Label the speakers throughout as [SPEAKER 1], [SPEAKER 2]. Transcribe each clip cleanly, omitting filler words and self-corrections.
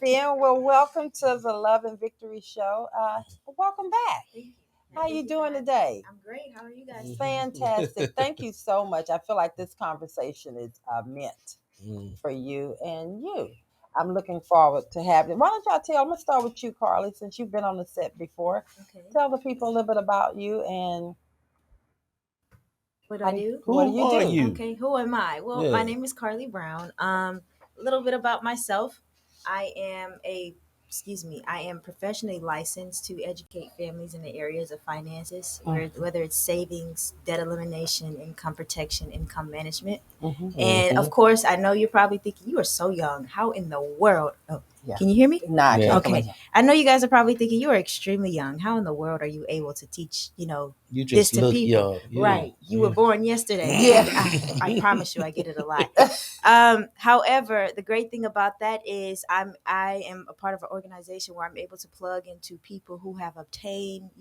[SPEAKER 1] in. Well, welcome to the Love and Victory Show. Welcome back.
[SPEAKER 2] Thank you.
[SPEAKER 1] How you doing today?
[SPEAKER 2] I'm great. How are you guys?
[SPEAKER 1] Fantastic. Thank you so much. I feel like this conversation is meant for you and you. I'm looking forward to having it. Why don't y'all tell? I'm gonna start with you, Karli, since you've been on the set before.
[SPEAKER 2] Okay.
[SPEAKER 1] Tell the people a little bit about you and
[SPEAKER 2] What do I do?
[SPEAKER 1] what do you do?
[SPEAKER 3] You?
[SPEAKER 2] Okay, who am I? Well, my name is Karli Brown. A little bit about myself. I am I am professionally licensed to educate families in the areas of finances, whether it's savings, debt elimination, income protection, income management. And of course, I know you're probably thinking, you are so young. How in the world? Oh,
[SPEAKER 1] Yeah.
[SPEAKER 2] can you hear me?
[SPEAKER 1] Nah,
[SPEAKER 3] Yeah.
[SPEAKER 2] Okay. I know you guys are probably thinking you are extremely young. How in the world are you able to teach,
[SPEAKER 3] You
[SPEAKER 2] this
[SPEAKER 3] just
[SPEAKER 2] to
[SPEAKER 3] look
[SPEAKER 2] people?
[SPEAKER 3] young. Yeah.
[SPEAKER 2] Right. You were born yesterday.
[SPEAKER 1] Yeah.
[SPEAKER 2] I promise you I get it a lot. However, the great thing about that is I am a part of an organization where I'm able to plug into people who have obtained,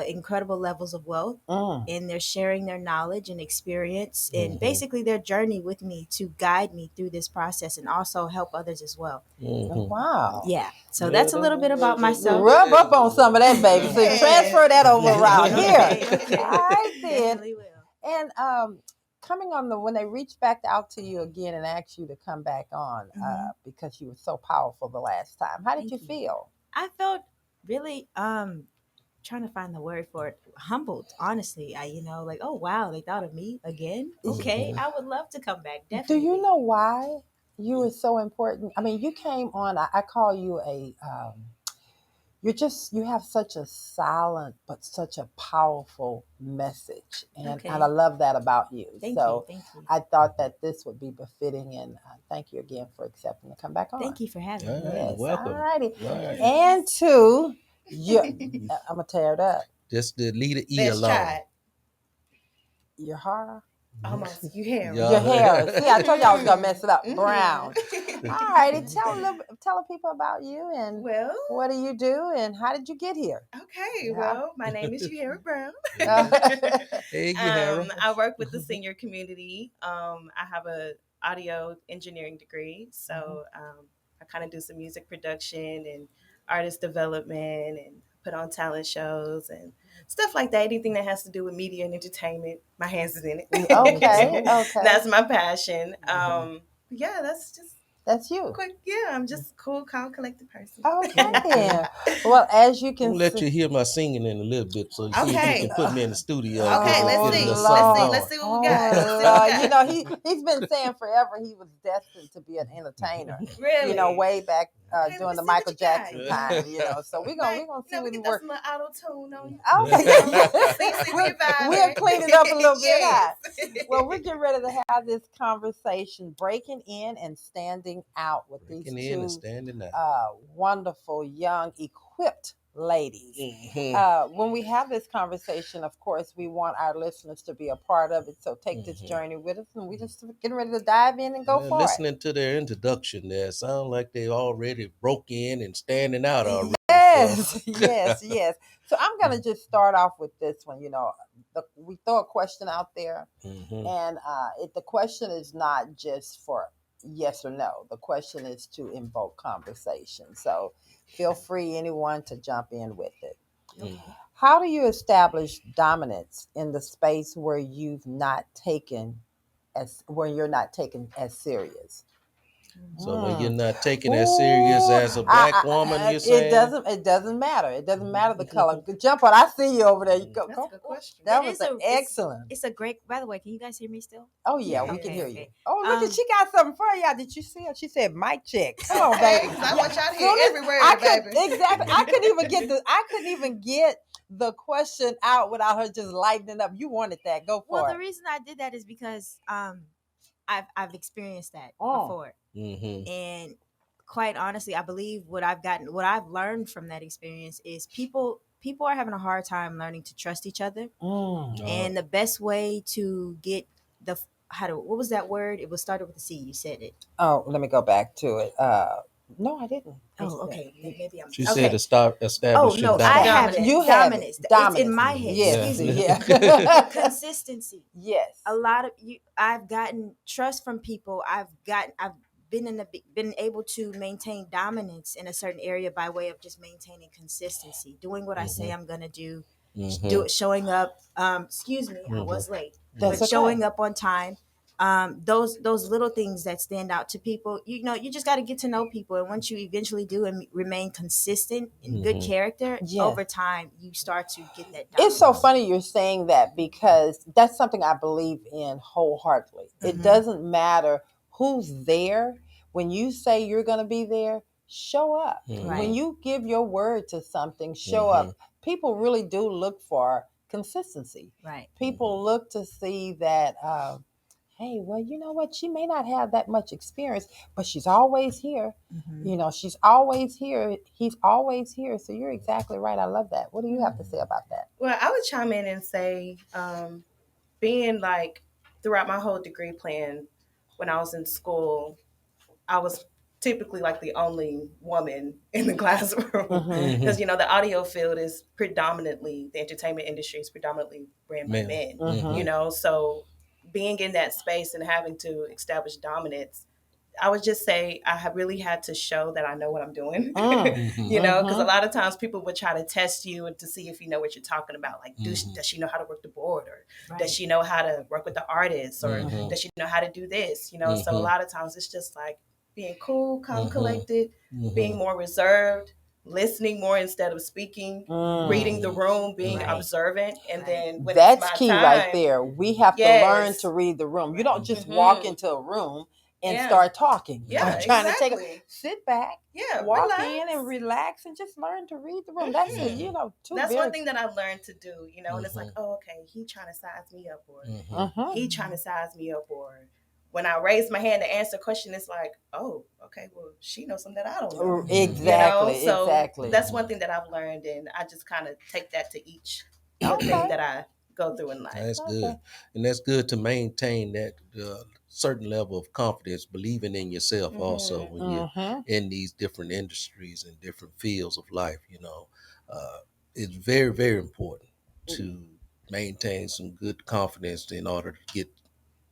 [SPEAKER 2] incredible levels of wealth, and they're sharing their knowledge and experience and basically their journey with me to guide me through this process and also help others as well.
[SPEAKER 1] Wow.
[SPEAKER 2] Yeah. So that's a little bit about myself.
[SPEAKER 1] Rub up on some of that, baby. So transfer that over around here.
[SPEAKER 2] Okay.
[SPEAKER 1] All right, then.
[SPEAKER 2] Definitely will.
[SPEAKER 1] And coming on when they reached back out to you again and asked you to come back on because you were so powerful the last time, how did you feel?
[SPEAKER 2] I felt really trying to find the word for it, humbled, honestly. Like, oh wow, they thought of me again. Okay, I would love to come back. Definitely.
[SPEAKER 1] Do you know why you were so important? I mean, you came on. I call you a. You have such a silent but such a powerful message, and I love that about you.
[SPEAKER 2] Thank you.
[SPEAKER 1] I thought that this would be befitting, and thank you again for accepting to come back on.
[SPEAKER 2] Thank you for having me.
[SPEAKER 1] Yes,
[SPEAKER 3] welcome.
[SPEAKER 1] All righty.
[SPEAKER 3] Right.
[SPEAKER 1] And two, I'm gonna tear it up.
[SPEAKER 3] Just to leave the E
[SPEAKER 2] Let's
[SPEAKER 3] alone.
[SPEAKER 2] try it.
[SPEAKER 1] Euharra.
[SPEAKER 2] Almost. Euharra.
[SPEAKER 1] Euharra. See, I told you I was gonna mess it up. Brown. All righty. Tell the people about you and what do you do and how did you get here?
[SPEAKER 4] Okay. Well, my name is Euharra Brown.
[SPEAKER 3] Hey, Euharra.
[SPEAKER 4] I work with the senior community. I have a audio engineering degree, so I kind of do some music production and artist development and put on talent shows and stuff like that. Anything that has to do with media and entertainment, my hands is in it.
[SPEAKER 1] Okay.
[SPEAKER 4] That's my passion. Yeah,
[SPEAKER 1] that's you.
[SPEAKER 4] Quick, yeah, I'm just a cool, calm, collected person.
[SPEAKER 1] Okay. Well, as you can
[SPEAKER 3] I'm gonna let you hear my singing in a little bit, so you see if you can put me in the studio.
[SPEAKER 4] Okay, let's see. Let's see what we got.
[SPEAKER 1] He's been saying forever he was destined to be an entertainer.
[SPEAKER 4] Really?
[SPEAKER 1] Way back
[SPEAKER 4] Okay,
[SPEAKER 1] during the
[SPEAKER 4] see
[SPEAKER 1] Michael
[SPEAKER 4] what you got.
[SPEAKER 1] Jackson time. So we're gonna see
[SPEAKER 4] we
[SPEAKER 1] what
[SPEAKER 4] can
[SPEAKER 1] we
[SPEAKER 4] throw
[SPEAKER 1] work.
[SPEAKER 4] some auto tune on you.
[SPEAKER 1] Okay. We'll clean it up a little bit.
[SPEAKER 4] Yes.
[SPEAKER 1] Well, we're getting ready to have this conversation, breaking in and standing out with these two wonderful, young, equipped ladies. When we have this conversation, of course, we want our listeners to be a part of it. So take this journey with us, and we just getting ready to dive in and go for
[SPEAKER 3] listening to their introduction there, sound like they already broke in and standing out already.
[SPEAKER 1] Yes. So I'm gonna just start off with this one. We throw a question out there, and the question is not just for yes or no. The question is to invoke conversation. So feel free, anyone, to jump in with it. How do you establish dominance in the space where you're not taken as serious?
[SPEAKER 3] So when you're not taken as serious as a black woman, you're saying?
[SPEAKER 1] It doesn't matter. It doesn't matter the color. Jump on. I see you over there. You go.
[SPEAKER 4] That's a good question.
[SPEAKER 1] That was excellent.
[SPEAKER 2] It's a great. By the way, can you guys hear me still?
[SPEAKER 1] Oh yeah, we can hear you. Oh look, at she got something for y'all. Did you see her? She said mic check. Come on, baby.
[SPEAKER 4] I want y'all to hear everywhere, baby.
[SPEAKER 1] Exactly. I couldn't even get the question out without her just lighting up. You wanted that. Go for it.
[SPEAKER 2] Well, the reason I did that is because I've experienced that before. And quite honestly, I believe what I've learned from that experience is people are having a hard time learning to trust each other. And the best way to get what was that word? It was started with a C. You said it.
[SPEAKER 1] Oh, let me go back to it. No, I didn't.
[SPEAKER 2] Oh, okay. Maybe I'm.
[SPEAKER 3] She said establishing.
[SPEAKER 2] Oh no, I have it.
[SPEAKER 1] You have dominance.
[SPEAKER 2] It's in my head.
[SPEAKER 1] Yes.
[SPEAKER 2] Excuse me.
[SPEAKER 1] Yeah.
[SPEAKER 2] Consistency.
[SPEAKER 1] Yes.
[SPEAKER 2] A lot of you. I've gotten trust from people. I've been able to maintain dominance in a certain area by way of just maintaining consistency, doing what I say I'm gonna do, showing up. Excuse me, I was late,
[SPEAKER 1] That's
[SPEAKER 2] but
[SPEAKER 1] okay.
[SPEAKER 2] showing up on time. Those little things that stand out to people. You know, you just got to get to know people, and once you eventually do and remain consistent in good character, over time you start to get that dominance.
[SPEAKER 1] It's so funny you're saying that, because that's something I believe in wholeheartedly. It doesn't matter who's there. When you say you're going to be there, show up. When you give your word to something, show up. People really do look for consistency.
[SPEAKER 2] Right.
[SPEAKER 1] People look to see that, hey, well, you know what? She may not have that much experience, but she's always here. You know, she's always here. He's always here. So you're exactly right. I love that. What do you have to say about that?
[SPEAKER 4] Well, I would chime in and say, being like throughout my whole degree plan, when I was in school, I was typically like the only woman in the classroom, because you know the audio field is predominantly, the entertainment industry is predominantly ran by men. You know, so being in that space and having to establish dominance, I would just say I have really had to show that I know what I'm doing. You know, because a lot of times people would try to test you and to see if you know what you're talking about. Like, does she know how to work the board, or does she know how to work with the artists, or does she know how to do this? You know, so a lot of times it's just like being cool, calm, collected, being more reserved, listening more instead of speaking, reading the room, being observant, and then when
[SPEAKER 1] that's
[SPEAKER 4] it's my
[SPEAKER 1] key
[SPEAKER 4] time,
[SPEAKER 1] right there. We have to learn to read the room. You don't just walk into a room and start talking.
[SPEAKER 4] Yeah,
[SPEAKER 1] trying to take sit back, walk
[SPEAKER 4] relax.
[SPEAKER 1] in and relax and just learn to read the room. That's it, you know.
[SPEAKER 4] That's one thing that I've learned to do, you know, and it's like, oh, okay, he trying to size me up, or he trying to size me up, or when I raise my hand to answer a question, it's like, oh, okay, well, she knows something that I don't know.
[SPEAKER 1] Exactly,
[SPEAKER 4] you know? So
[SPEAKER 1] exactly.
[SPEAKER 4] that's one thing that I've learned, and I just kind of take that to each thing that I go through in life.
[SPEAKER 3] That's good. And that's good to maintain that certain level of confidence, believing in yourself also when you're in these different industries and different fields of life. You know, it's very, very important to maintain some good confidence in order to get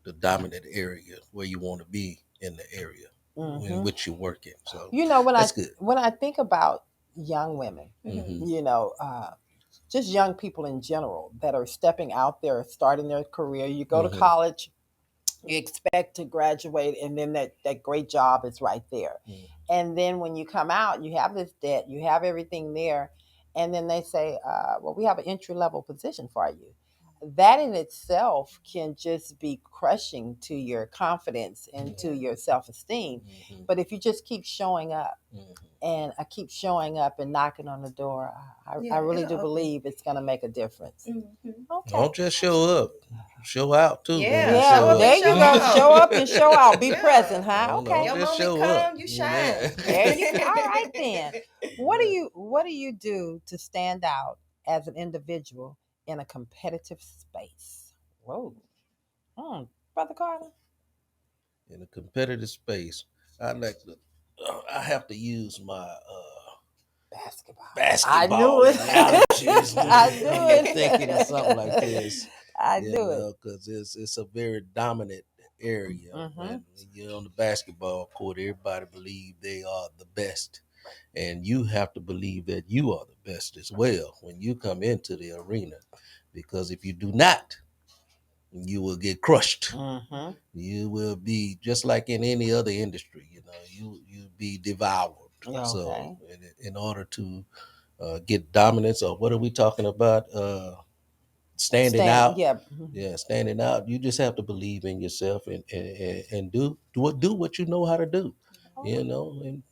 [SPEAKER 3] the dominant area where you want to be in the area in which you're working. So
[SPEAKER 1] you know,
[SPEAKER 3] that's good.
[SPEAKER 1] When I think about young women, you know, just young people in general that are stepping out there, starting their career. You go to college, you expect to graduate, and then that great job is right there. And then when you come out, you have this debt, you have everything there, and then they say, well, we have an entry-level position for you. That in itself can just be crushing to your confidence and to your self-esteem. But if you just keep showing up, and I keep showing up and knocking on the door, I really do believe it's going to make a difference. Okay.
[SPEAKER 3] Don't just show up, show out too.
[SPEAKER 1] Yeah, there you go. Show up and show out. Be present, huh? Okay.
[SPEAKER 3] Don't just show
[SPEAKER 4] up. You shine.
[SPEAKER 1] There you go. All right then. What do you do to stand out as an individual in a competitive space? Whoa. Brother Carter?
[SPEAKER 3] In a competitive space, I have to use my basketball
[SPEAKER 1] I knew it.
[SPEAKER 3] analogies.
[SPEAKER 1] I knew it.
[SPEAKER 3] Thinking of something like this.
[SPEAKER 1] I knew it.
[SPEAKER 3] Because it's a very dominant area. When you're on the basketball court, everybody believe they are the best. And you have to believe that you are the best as well when you come into the arena. Because if you do not, you will get crushed. You will be just like in any other industry, you know, you'll be devoured.
[SPEAKER 1] Okay.
[SPEAKER 3] So in order to get dominance, or what are we talking about? Standing out. Yeah, standing out. You just have to believe in yourself and do what you know how to do. You know, and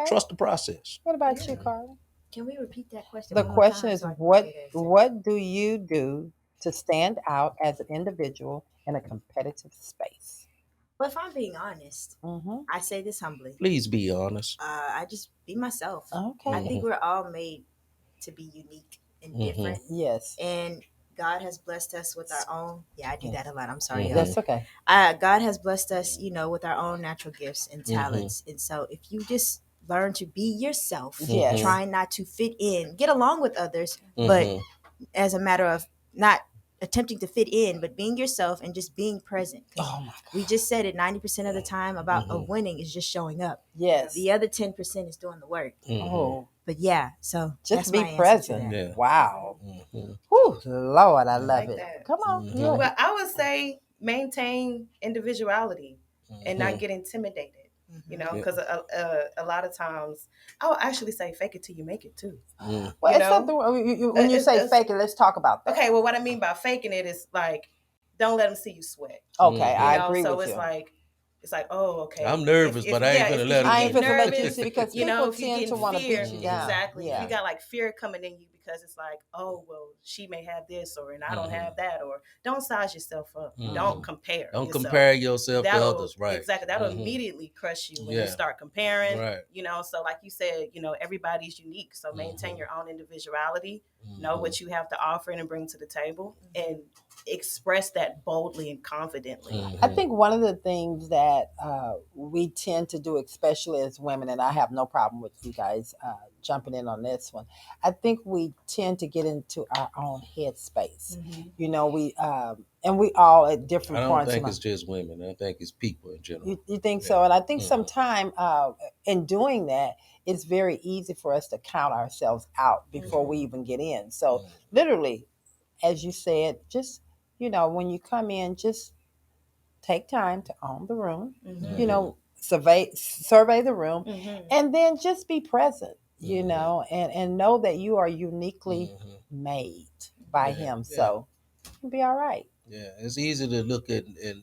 [SPEAKER 3] trust the process.
[SPEAKER 1] What about you, Karli?
[SPEAKER 2] Can we repeat that question?
[SPEAKER 1] The question is, what do you do to stand out as an individual in a competitive space?
[SPEAKER 2] Well, if I'm being honest, I say this humbly.
[SPEAKER 3] Please be honest.
[SPEAKER 2] I just be myself.
[SPEAKER 1] Okay.
[SPEAKER 2] I think we're all made to be unique and different.
[SPEAKER 1] Yes.
[SPEAKER 2] And God has blessed us with our own. Yeah, I do that a lot. I'm sorry.
[SPEAKER 1] That's okay.
[SPEAKER 2] God has blessed us, you know, with our own natural gifts and talents. And so if you just learn to be yourself, trying not to fit in, get along with others, but as a matter of not attempting to fit in, but being yourself and just being present.
[SPEAKER 1] Oh my God.
[SPEAKER 2] We just said it 90% of the time about of winning is just showing up.
[SPEAKER 1] Yes.
[SPEAKER 2] The other 10% is doing the work.
[SPEAKER 1] Oh.
[SPEAKER 2] But yeah, so
[SPEAKER 1] Just
[SPEAKER 2] that's
[SPEAKER 1] be
[SPEAKER 2] my answer to
[SPEAKER 1] present.
[SPEAKER 2] that.
[SPEAKER 3] Yeah.
[SPEAKER 1] Wow. Whew, Lord, I love
[SPEAKER 4] like
[SPEAKER 1] it.
[SPEAKER 4] that.
[SPEAKER 1] Come on.
[SPEAKER 4] Well, I would say maintain individuality and not get intimidated. You know, because a lot of times, I would actually say fake it till you make it too.
[SPEAKER 1] Well, it's something when you say fake it, let's talk about that.
[SPEAKER 4] Okay, well, what I mean by faking it is like, don't let them see you sweat.
[SPEAKER 1] Okay, I agree
[SPEAKER 4] so
[SPEAKER 1] with
[SPEAKER 4] it's
[SPEAKER 1] you.
[SPEAKER 4] It's like, oh, okay.
[SPEAKER 3] I'm nervous, but I ain't gonna let them.
[SPEAKER 1] I ain't gonna let you see because
[SPEAKER 4] you know,
[SPEAKER 1] people
[SPEAKER 4] if you
[SPEAKER 1] tend
[SPEAKER 4] get
[SPEAKER 1] to want to
[SPEAKER 4] fear,
[SPEAKER 1] beat you down.
[SPEAKER 4] exactly.
[SPEAKER 1] Yeah.
[SPEAKER 4] If you got like fear coming in you because it's like, oh, well, she may have this, or and I don't have that, or don't size yourself up. Don't compare.
[SPEAKER 3] Don't compare yourself to others, right?
[SPEAKER 4] Exactly. That'll immediately crush you when you start comparing.
[SPEAKER 3] Right.
[SPEAKER 4] You know, so like you said, you know, everybody's unique. So maintain your own individuality. Know what you have to offer and bring to the table, and express that boldly and confidently.
[SPEAKER 1] I think one of the things that we tend to do, especially as women, and I have no problem with you guys jumping in on this one, I think we tend to get into our own headspace. You know, we all at different points.
[SPEAKER 3] I don't think it's just women. I think it's people in general.
[SPEAKER 1] You think so? And I think sometimes in doing that, it's very easy for us to count ourselves out before we even get in. So literally, as you said, just, you know, when you come in, just take time to own the room, you know, survey the room, and then just be present, you know, and know that you are uniquely made by him. So you'll be all right.
[SPEAKER 3] Yeah, it's easy to look at and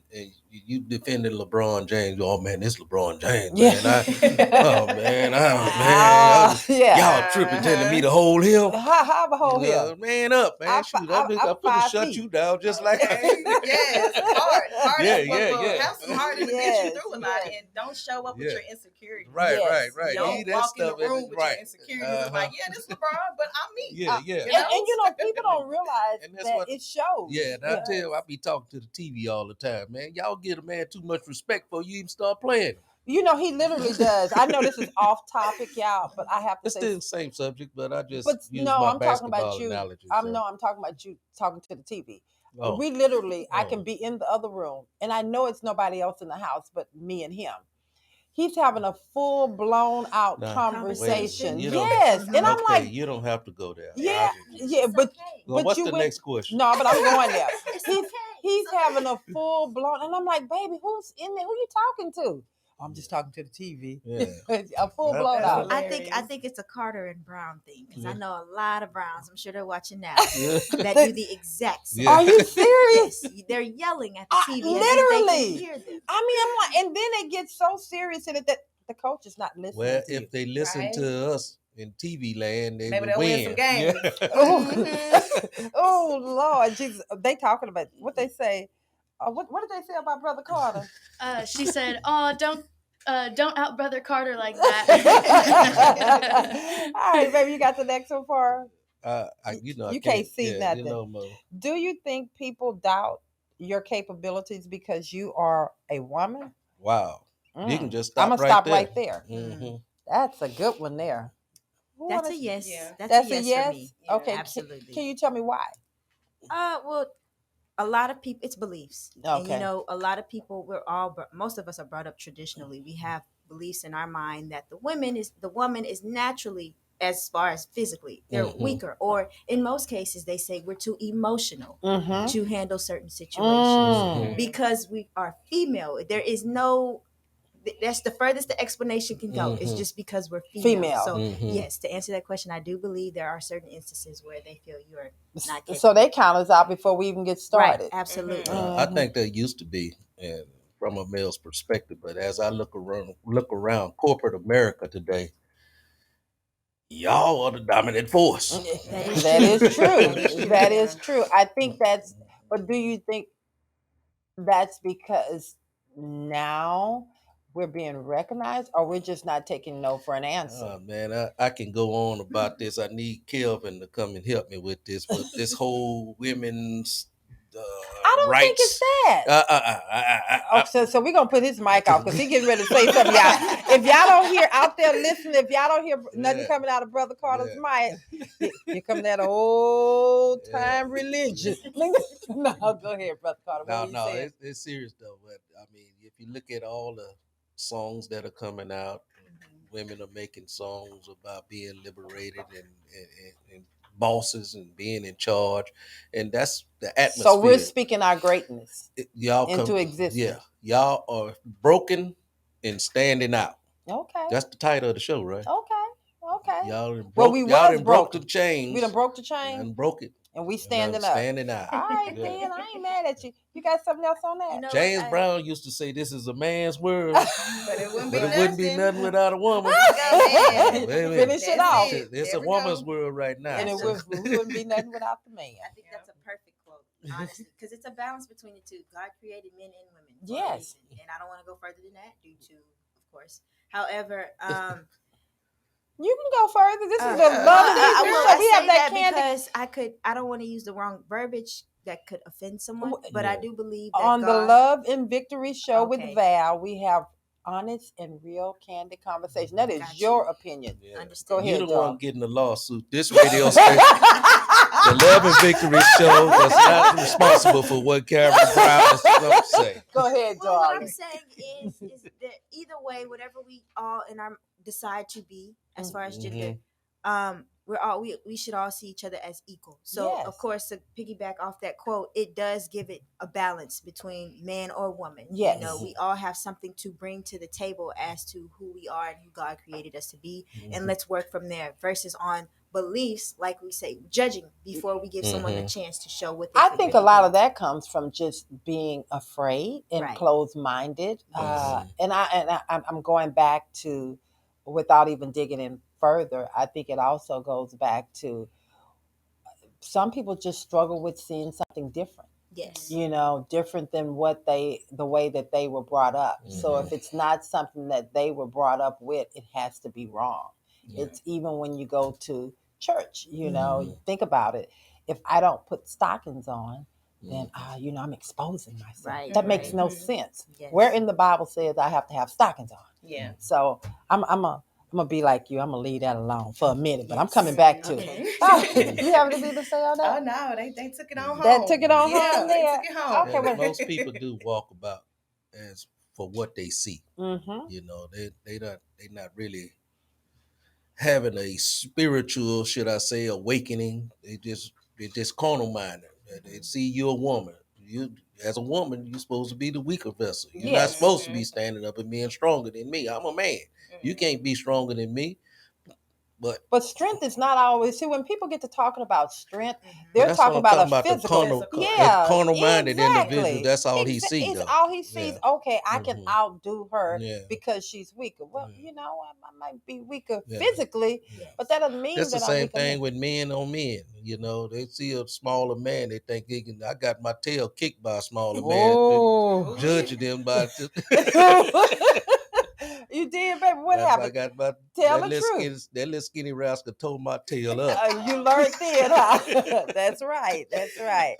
[SPEAKER 3] you defending LeBron James. Oh man, this LeBron James, man. Y'all tripping, telling me to hold him.
[SPEAKER 1] How to hold him?
[SPEAKER 3] Man up, man. I'm finna shut you down just like
[SPEAKER 4] yes, hard.
[SPEAKER 3] Yeah.
[SPEAKER 4] Have some heart to get you through a lot, and don't show up with your insecurity.
[SPEAKER 3] Right.
[SPEAKER 4] Don't walk in the room with your insecurities. Like, this LeBron, but I'm me.
[SPEAKER 3] Yeah.
[SPEAKER 1] And you know, people don't realize that it shows.
[SPEAKER 3] Yeah, and I tell you, I be talking to the TV all the time, man. Y'all give a man too much respect before you even start playing.
[SPEAKER 1] You know, he literally does. I know this is off topic, y'all, but I have to
[SPEAKER 3] it's
[SPEAKER 1] say
[SPEAKER 3] still the same subject, but I just use
[SPEAKER 1] I'm
[SPEAKER 3] my
[SPEAKER 1] talking about
[SPEAKER 3] basketball
[SPEAKER 1] you.
[SPEAKER 3] analogy.
[SPEAKER 1] I'm talking about you talking to the TV. We literally, I can be in the other room, and I know it's nobody else in the house but me and him. He's having a full blown out conversation. Yes. And I'm like,
[SPEAKER 3] you don't have to go there.
[SPEAKER 1] Yeah. But
[SPEAKER 3] what's the next question?
[SPEAKER 1] No, but I'm going there. He's having a full blown, and I'm like, baby, who's in there? Who you talking to? I'm just talking to the TV.
[SPEAKER 3] Yeah.
[SPEAKER 1] A full blown out.
[SPEAKER 2] I think it's a Carter and Brown thing, because I know a lot of Browns, I'm sure they're watching now, that do the exact same.
[SPEAKER 1] Are you serious?
[SPEAKER 2] They're yelling at the TV.
[SPEAKER 1] Literally.
[SPEAKER 2] They can hear them.
[SPEAKER 1] I mean, I'm like, and then it gets so serious in it that the coach is not listening.
[SPEAKER 3] Well,
[SPEAKER 1] to
[SPEAKER 3] if they listen to us in TV land, they
[SPEAKER 4] maybe
[SPEAKER 3] will win
[SPEAKER 4] some games.
[SPEAKER 1] Oh Lord, Jesus! They talking about what they say. What did they say about Brother Carter?
[SPEAKER 5] She said, "Oh, don't out Brother Carter like that."
[SPEAKER 1] All right, baby, you got the next one for her?
[SPEAKER 3] You
[SPEAKER 1] can't see nothing.
[SPEAKER 3] Mo.
[SPEAKER 1] Do you think people doubt your capabilities because you are a woman?
[SPEAKER 3] Wow. You can just stop.
[SPEAKER 1] I'm gonna stop right there.
[SPEAKER 3] Mm-hmm.
[SPEAKER 1] That's a good one there.
[SPEAKER 2] That's a yes.
[SPEAKER 1] Yeah.
[SPEAKER 2] That's a yes for me.
[SPEAKER 1] Okay,
[SPEAKER 2] absolutely.
[SPEAKER 1] Can you tell me why?
[SPEAKER 2] Well, a lot of people, it's beliefs.
[SPEAKER 1] Okay.
[SPEAKER 2] And, you know, a lot of people, most of us are brought up traditionally. We have beliefs in our mind that the woman is naturally, as far as physically, they're weaker. Or in most cases, they say we're too emotional to handle certain situations because we are female. There is no, that's the furthest the explanation can go. It's just because we're female. So yes, to answer that question, I do believe there are certain instances where they feel you're not capable.
[SPEAKER 1] So they count us out before we even get started.
[SPEAKER 2] Right, absolutely.
[SPEAKER 3] I think that used to be, and from a male's perspective, but as I look around corporate America today, y'all are the dominant force.
[SPEAKER 1] That is true. That is true. I think that's, but do you think that's because now we're being recognized, or we're just not taking no for an answer?
[SPEAKER 3] Oh, man, I can go on about this. I need Kelvin to come and help me with this, but this whole women's
[SPEAKER 1] I don't
[SPEAKER 3] rights.
[SPEAKER 1] think it's that. So we're going to put his mic off because he's getting ready to say something, y'all. If y'all don't hear out there listening, if y'all don't hear nothing coming out of Brother Carter's mic, here come that old find religion. No, go ahead, Brother Carter. What were you saying?
[SPEAKER 3] It's serious though. But I mean, if you look at all the songs that are coming out, women are making songs about being liberated and bosses and being in charge, and that's the atmosphere.
[SPEAKER 1] So we're speaking our greatness
[SPEAKER 3] y'all
[SPEAKER 1] into existence.
[SPEAKER 3] Yeah, y'all are broken and standing out.
[SPEAKER 1] Okay.
[SPEAKER 3] That's the title of the show, right?
[SPEAKER 1] Okay.
[SPEAKER 3] Y'all done
[SPEAKER 1] Well,
[SPEAKER 3] broke,
[SPEAKER 1] we
[SPEAKER 3] y'all
[SPEAKER 1] was
[SPEAKER 3] done broke
[SPEAKER 1] broken.
[SPEAKER 3] the chains.
[SPEAKER 1] We done broke the chain.
[SPEAKER 3] And broke it.
[SPEAKER 1] And we standing up.
[SPEAKER 3] Standing out.
[SPEAKER 1] All right,
[SPEAKER 3] Yeah.
[SPEAKER 1] then. I ain't mad at you. You got something else on that?
[SPEAKER 2] You know,
[SPEAKER 3] James Brown used to say, "This is a man's world,
[SPEAKER 4] But it wouldn't
[SPEAKER 3] be nothing without a woman."
[SPEAKER 1] Finish it off.
[SPEAKER 3] It's a woman's world right now.
[SPEAKER 1] And it wouldn't be nothing without the man.
[SPEAKER 2] I think that's a perfect quote, honestly, because it's a balance between the two. God created men and women.
[SPEAKER 1] Yes.
[SPEAKER 2] And I don't want to go further than that due to, of course. However,
[SPEAKER 1] you can go further. This is a love
[SPEAKER 2] I
[SPEAKER 1] we have that
[SPEAKER 2] because I don't want to use the wrong verbiage that could offend someone, but I do believe that
[SPEAKER 1] on the Love and Victory show with Val, we have honest and real candid conversation. That is your opinion.
[SPEAKER 3] Yeah.
[SPEAKER 1] Go ahead,
[SPEAKER 3] You're the one getting the lawsuit. This radio station, the Love and Victory show, that's not responsible for what Karli Brown is going to say.
[SPEAKER 1] Go ahead,
[SPEAKER 2] well, what I'm saying is that either way, whatever we all in our decide to be as far as gender, we should all see each other as equal. So of course, to piggyback off that quote, it does give it a balance between man or woman.
[SPEAKER 1] Yes.
[SPEAKER 2] You know, we all have something to bring to the table as to who we are and who God created us to be, and let's work from there. Versus on beliefs, like we say, judging before we give someone a chance to show what they
[SPEAKER 1] I think a lot of that comes from just being afraid and closed-minded. And I'm going back to, without even digging in further, I think it also goes back to some people just struggle with seeing something different.
[SPEAKER 2] Yes.
[SPEAKER 1] You know, different than the way that they were brought up. So if it's not something that they were brought up with, it has to be wrong. Yeah. It's even when you go to church, you know, think about it. If I don't put stockings on, then I'm exposing myself.
[SPEAKER 2] Right,
[SPEAKER 1] that makes no sense.
[SPEAKER 2] Yes.
[SPEAKER 1] Where in the Bible says I have to have stockings on?
[SPEAKER 4] Yeah.
[SPEAKER 1] So I'm gonna be like you. I'm gonna leave that alone for a minute, but I'm coming back to it. You have anything to say on that?
[SPEAKER 4] Oh no, they took it on home.
[SPEAKER 1] That took it on home.
[SPEAKER 4] They took it home.
[SPEAKER 1] Okay,
[SPEAKER 3] well, most people do walk about as for what they see. You know, they not really having a spiritual, should I say, awakening. They just carnal minded. They see you a woman. You as a woman, you're supposed to be the weaker vessel. You're not supposed to be standing up and being stronger than me. I'm a man. You can't be stronger than me. But
[SPEAKER 1] strength is not always. See, when people get to talking about strength, they're talking about a physical,
[SPEAKER 3] carnal-minded individual. That's all he sees.
[SPEAKER 1] It's all he sees. Okay, I can outdo her because she's weaker. Well, you know, I might be weaker physically, but that doesn't mean
[SPEAKER 3] that's
[SPEAKER 1] that
[SPEAKER 3] the same thing with men on men. You know, they see a smaller man, they think I got my tail kicked by a smaller man, judging them by.
[SPEAKER 1] You did, baby. What happened?
[SPEAKER 3] I got my
[SPEAKER 1] Tell the truth.
[SPEAKER 3] That little skinny rascal tore my tail up.
[SPEAKER 1] You learned then, huh? That's right.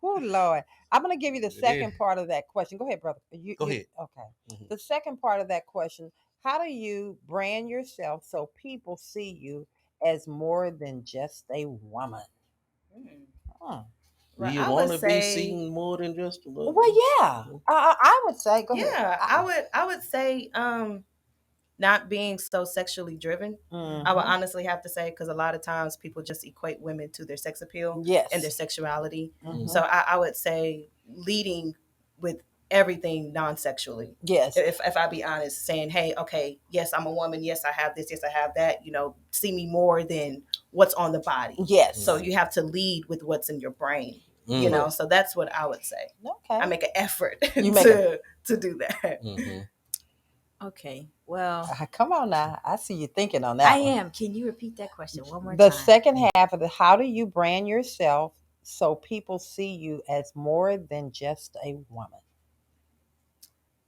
[SPEAKER 1] Oh, Lord. I'm going to give you the second part of that question. Go ahead, brother.
[SPEAKER 3] Go ahead.
[SPEAKER 1] Okay. The second part of that question, how do you brand yourself so people see you as more than just a woman?
[SPEAKER 3] Do you want to be seen more than just a woman?
[SPEAKER 1] Well, yeah. I would say, go ahead.
[SPEAKER 4] Yeah, I would say not being so sexually driven. I would honestly have to say, because a lot of times people just equate women to their sex appeal and their sexuality. So I would say leading with everything non-sexually.
[SPEAKER 1] Yes.
[SPEAKER 4] If I be honest, saying, hey, okay, yes, I'm a woman. Yes, I have this. Yes, I have that. You know, see me more than what's on the body.
[SPEAKER 1] Yes.
[SPEAKER 4] So you have to lead with what's in your brain. You know, so that's what I would say.
[SPEAKER 1] Okay.
[SPEAKER 4] I make an effort to do that.
[SPEAKER 2] Okay. Well,
[SPEAKER 1] come on now. I see you thinking on that.
[SPEAKER 2] I am. Can you repeat that question one more time?
[SPEAKER 1] The second half of how do you brand yourself so people see you as more than just a woman?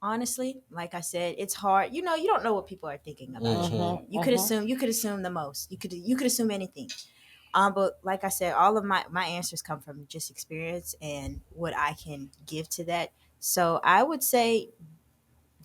[SPEAKER 2] Honestly, like I said, it's hard. You know, you don't know what people are thinking about you. You could assume the most. You could assume anything. But like I said, all of my answers come from just experience and what I can give to that. So I would say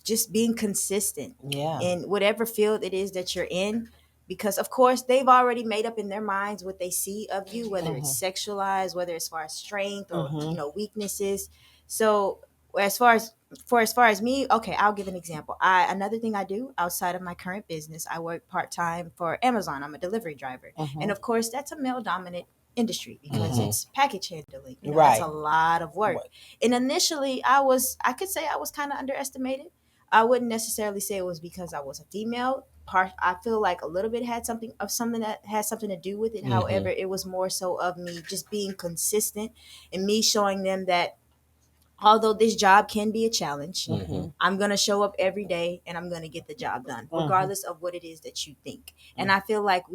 [SPEAKER 2] just being consistent in whatever field it is that you're in. because of course they've already made up in their minds what they see of you, whether it's sexualized, whether as far as strength or weaknesses. So as far as me, okay, I'll give an example. Another thing I do outside of my current business, I work part-time for Amazon. I'm a delivery driver. And of course that's a male dominant industry because it's package handling. That's a lot of work. And initially I could say I was kind of underestimated. I wouldn't necessarily say it was because I was a female. I feel like a little bit had something that had something to do with it. However, it was more so of me just being consistent and me showing them that although this job can be a challenge, I'm going to show up every day and I'm going to get the job done, regardless of what it is that you think. And I feel like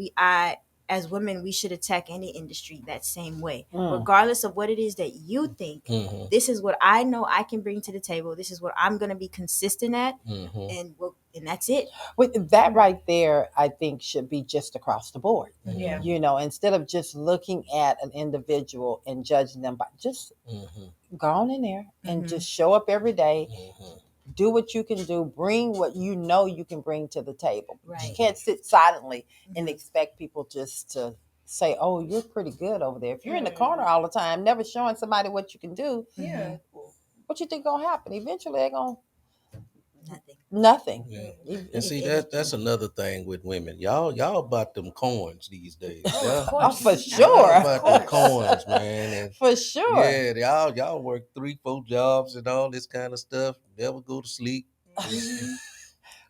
[SPEAKER 2] as women, we should attack any industry that same way, regardless of what it is that you think. This is what I know I can bring to the table. This is what I'm going to be consistent at. And that's it.
[SPEAKER 1] With that right there, I think should be just across the board. Instead of just looking at an individual and judging them by just go on in there and just show up every day. Do what you can do. Bring what you know you can bring to the table. You can't sit silently and expect people just to say, "Oh, you're pretty good over there." If you're in the corner all the time, never showing somebody what you can do, what you think gonna happen? Eventually, they're gonna nothing.
[SPEAKER 3] And see that's another thing with women. Y'all about them coins these days.
[SPEAKER 1] Oh, for sure.
[SPEAKER 3] About them coins, man. And
[SPEAKER 1] for sure.
[SPEAKER 3] Yeah, y'all work 3-4 jobs and all this kind of stuff. Never go to sleep.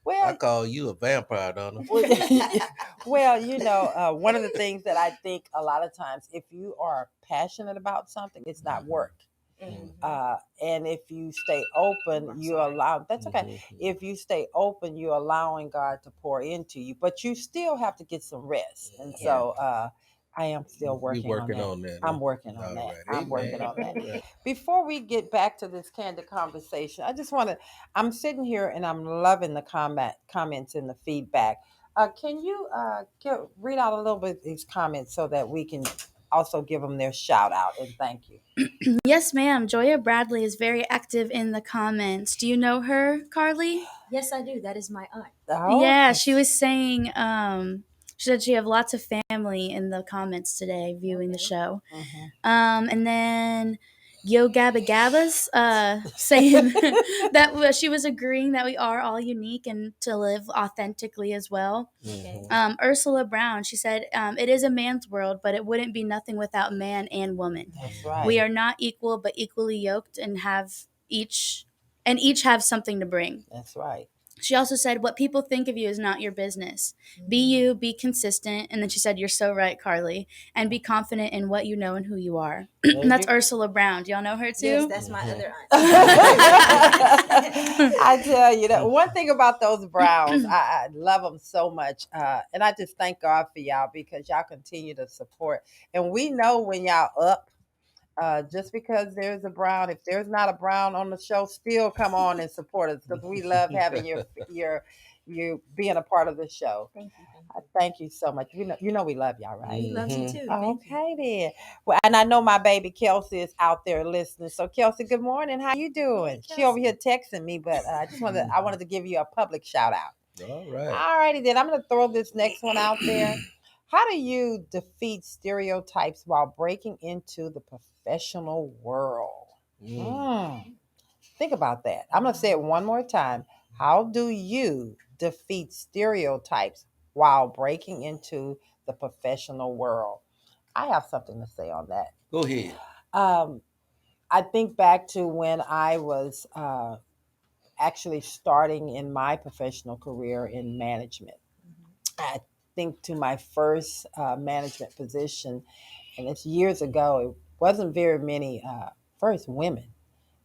[SPEAKER 3] Well, I call you a vampire, don't I?
[SPEAKER 1] Well, one of the things that I think a lot of times, if you are passionate about something, it's not work. And if you stay open, you allow, that's okay. If you stay open, you're allowing God to pour into you, but you still have to get some rest. And so I am still working on that. I'm working on that. I'm working on that. Before we get back to this candid conversation, I just I'm sitting here and I'm loving the comments and the feedback. Can you read out a little bit of these comments so that we can also give them their shout out and thank you?
[SPEAKER 5] Yes, ma'am. Joya Bradley is very active in the comments. Do you know her, Karli?
[SPEAKER 2] Yes, I do. That is my aunt.
[SPEAKER 5] Oh. Yeah, she was saying, she said she have lots of family in the comments today viewing the show. And then Yo Gabba Gabbas saying that she was agreeing that we are all unique and to live authentically as well. Ursula Brown, she said, it is a man's world, but it wouldn't be nothing without man and woman.
[SPEAKER 1] That's right.
[SPEAKER 5] We are not equal, but equally yoked and each have something to bring.
[SPEAKER 1] That's right.
[SPEAKER 5] She also said, what people think of you is not your business. Be you, be consistent. And then she said, you're so right, Karli. And be confident in what you know and who you are. And that's Ursula Brown. Do y'all know her too?
[SPEAKER 2] Yes, that's my other aunt.
[SPEAKER 1] I tell you that one thing about those Browns, I love them so much. And I just thank God for y'all because y'all continue to support. And we know when y'all up, just because there's a Brown, if there's not a Brown on the show, still come on and support us because we love having you being a part of the show.
[SPEAKER 2] Thank you.
[SPEAKER 1] Thank you so much. You know we love y'all, right?
[SPEAKER 2] We love you too.
[SPEAKER 1] Okay then. Well, and I know my baby Kelsey is out there listening. So Kelsey, good morning. How you doing? She over here texting me, but I wanted to give you a public shout out.
[SPEAKER 3] All right.
[SPEAKER 1] All righty then. I'm going to throw this next one out there. How do you defeat stereotypes while breaking into the professional world? Think about that. I'm going to say it one more time. How do you defeat stereotypes while breaking into the professional world? I have something to say on that.
[SPEAKER 3] Go ahead.
[SPEAKER 1] I think back to when I was actually starting in my professional career in management. I think to my first management position, and it's years ago, it wasn't very many first women,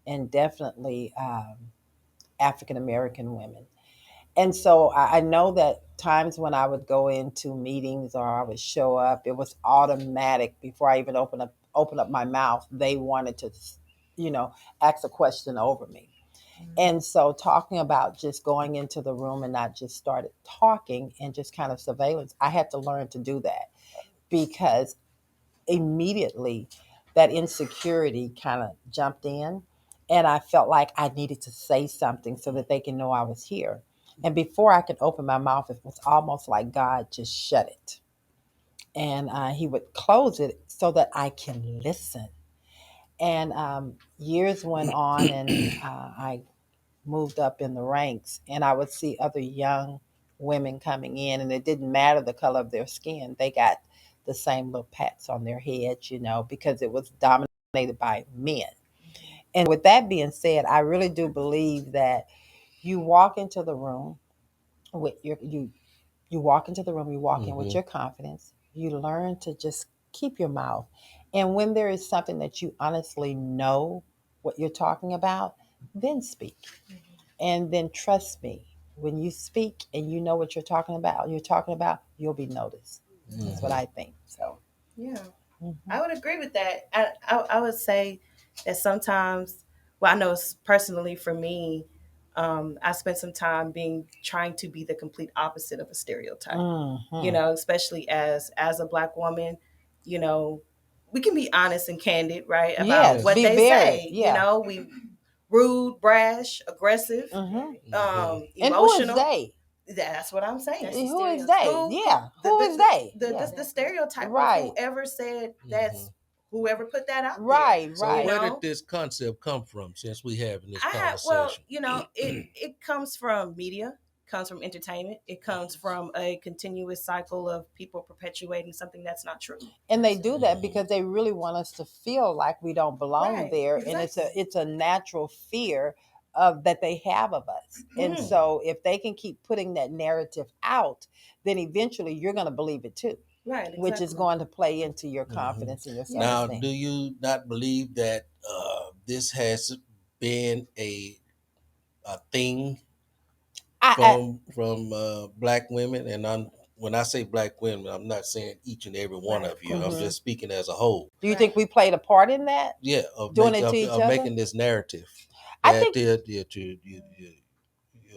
[SPEAKER 1] and definitely African American women. And so I know that times when I would go into meetings or I would show up, it was automatic before I even open up my mouth. They wanted to, ask a question over me. And so talking about just going into the room and not just started talking and just kind of surveillance, I had to learn to do that because immediately that insecurity kind of jumped in and I felt like I needed to say something so that they can know I was here. And before I could open my mouth, it was almost like God just shut it. And he would close it so that I can listen. And years went on, and I moved up in the ranks, and I would see other young women coming in, and it didn't matter the color of their skin. They got the same little pats on their heads, because it was dominated by men. And with that being said, I really do believe that you walk into the room with you walk into the room, you walk in with your confidence. You learn to just keep your mouth. And when there is something that you honestly know what you're talking about, then speak. And then trust me, when you speak and you know what you're talking about, you'll be noticed. That's what I think. So
[SPEAKER 4] Yeah, I would agree with that. I would say that sometimes, well, I know personally for me, I spent some time trying to be the complete opposite of a stereotype. Especially as a Black woman, you know, we can be honest and candid, right, about
[SPEAKER 1] yes,
[SPEAKER 4] what
[SPEAKER 1] be
[SPEAKER 4] they
[SPEAKER 1] very,
[SPEAKER 4] say.
[SPEAKER 1] yeah.
[SPEAKER 4] We rude, brash, aggressive,
[SPEAKER 1] And who is
[SPEAKER 4] emotional.
[SPEAKER 1] they?
[SPEAKER 4] That's what I'm saying.
[SPEAKER 2] That's the
[SPEAKER 1] Who is
[SPEAKER 2] stereotype.
[SPEAKER 1] they? Yeah. Who is they? Yeah.
[SPEAKER 4] The stereotype
[SPEAKER 1] Right.
[SPEAKER 4] of whoever said that's whoever put that out
[SPEAKER 1] Right,
[SPEAKER 4] there.
[SPEAKER 3] So
[SPEAKER 1] right.
[SPEAKER 3] where did this concept come from since we having this conversation?
[SPEAKER 4] It comes from media, comes from entertainment, it comes from a continuous cycle of people perpetuating something that's not true.
[SPEAKER 1] And they do that because they really want us to feel like we don't belong
[SPEAKER 4] Right,
[SPEAKER 1] there.
[SPEAKER 4] exactly.
[SPEAKER 1] And it's a natural fear of that they have of us. And so if they can keep putting that narrative out, then eventually you're going to believe it too.
[SPEAKER 4] Right, exactly.
[SPEAKER 1] Which is going to play into your confidence and your
[SPEAKER 3] Now,
[SPEAKER 1] self-esteem.
[SPEAKER 3] do you not believe that this has been a thing from Black women? And when I say Black women, I'm not saying each and every one of you. I'm just speaking as a whole.
[SPEAKER 1] Do you think we played a part in that?
[SPEAKER 3] Yeah,
[SPEAKER 1] doing it to each other?
[SPEAKER 3] making this narrative
[SPEAKER 1] I
[SPEAKER 3] that
[SPEAKER 1] think
[SPEAKER 3] you're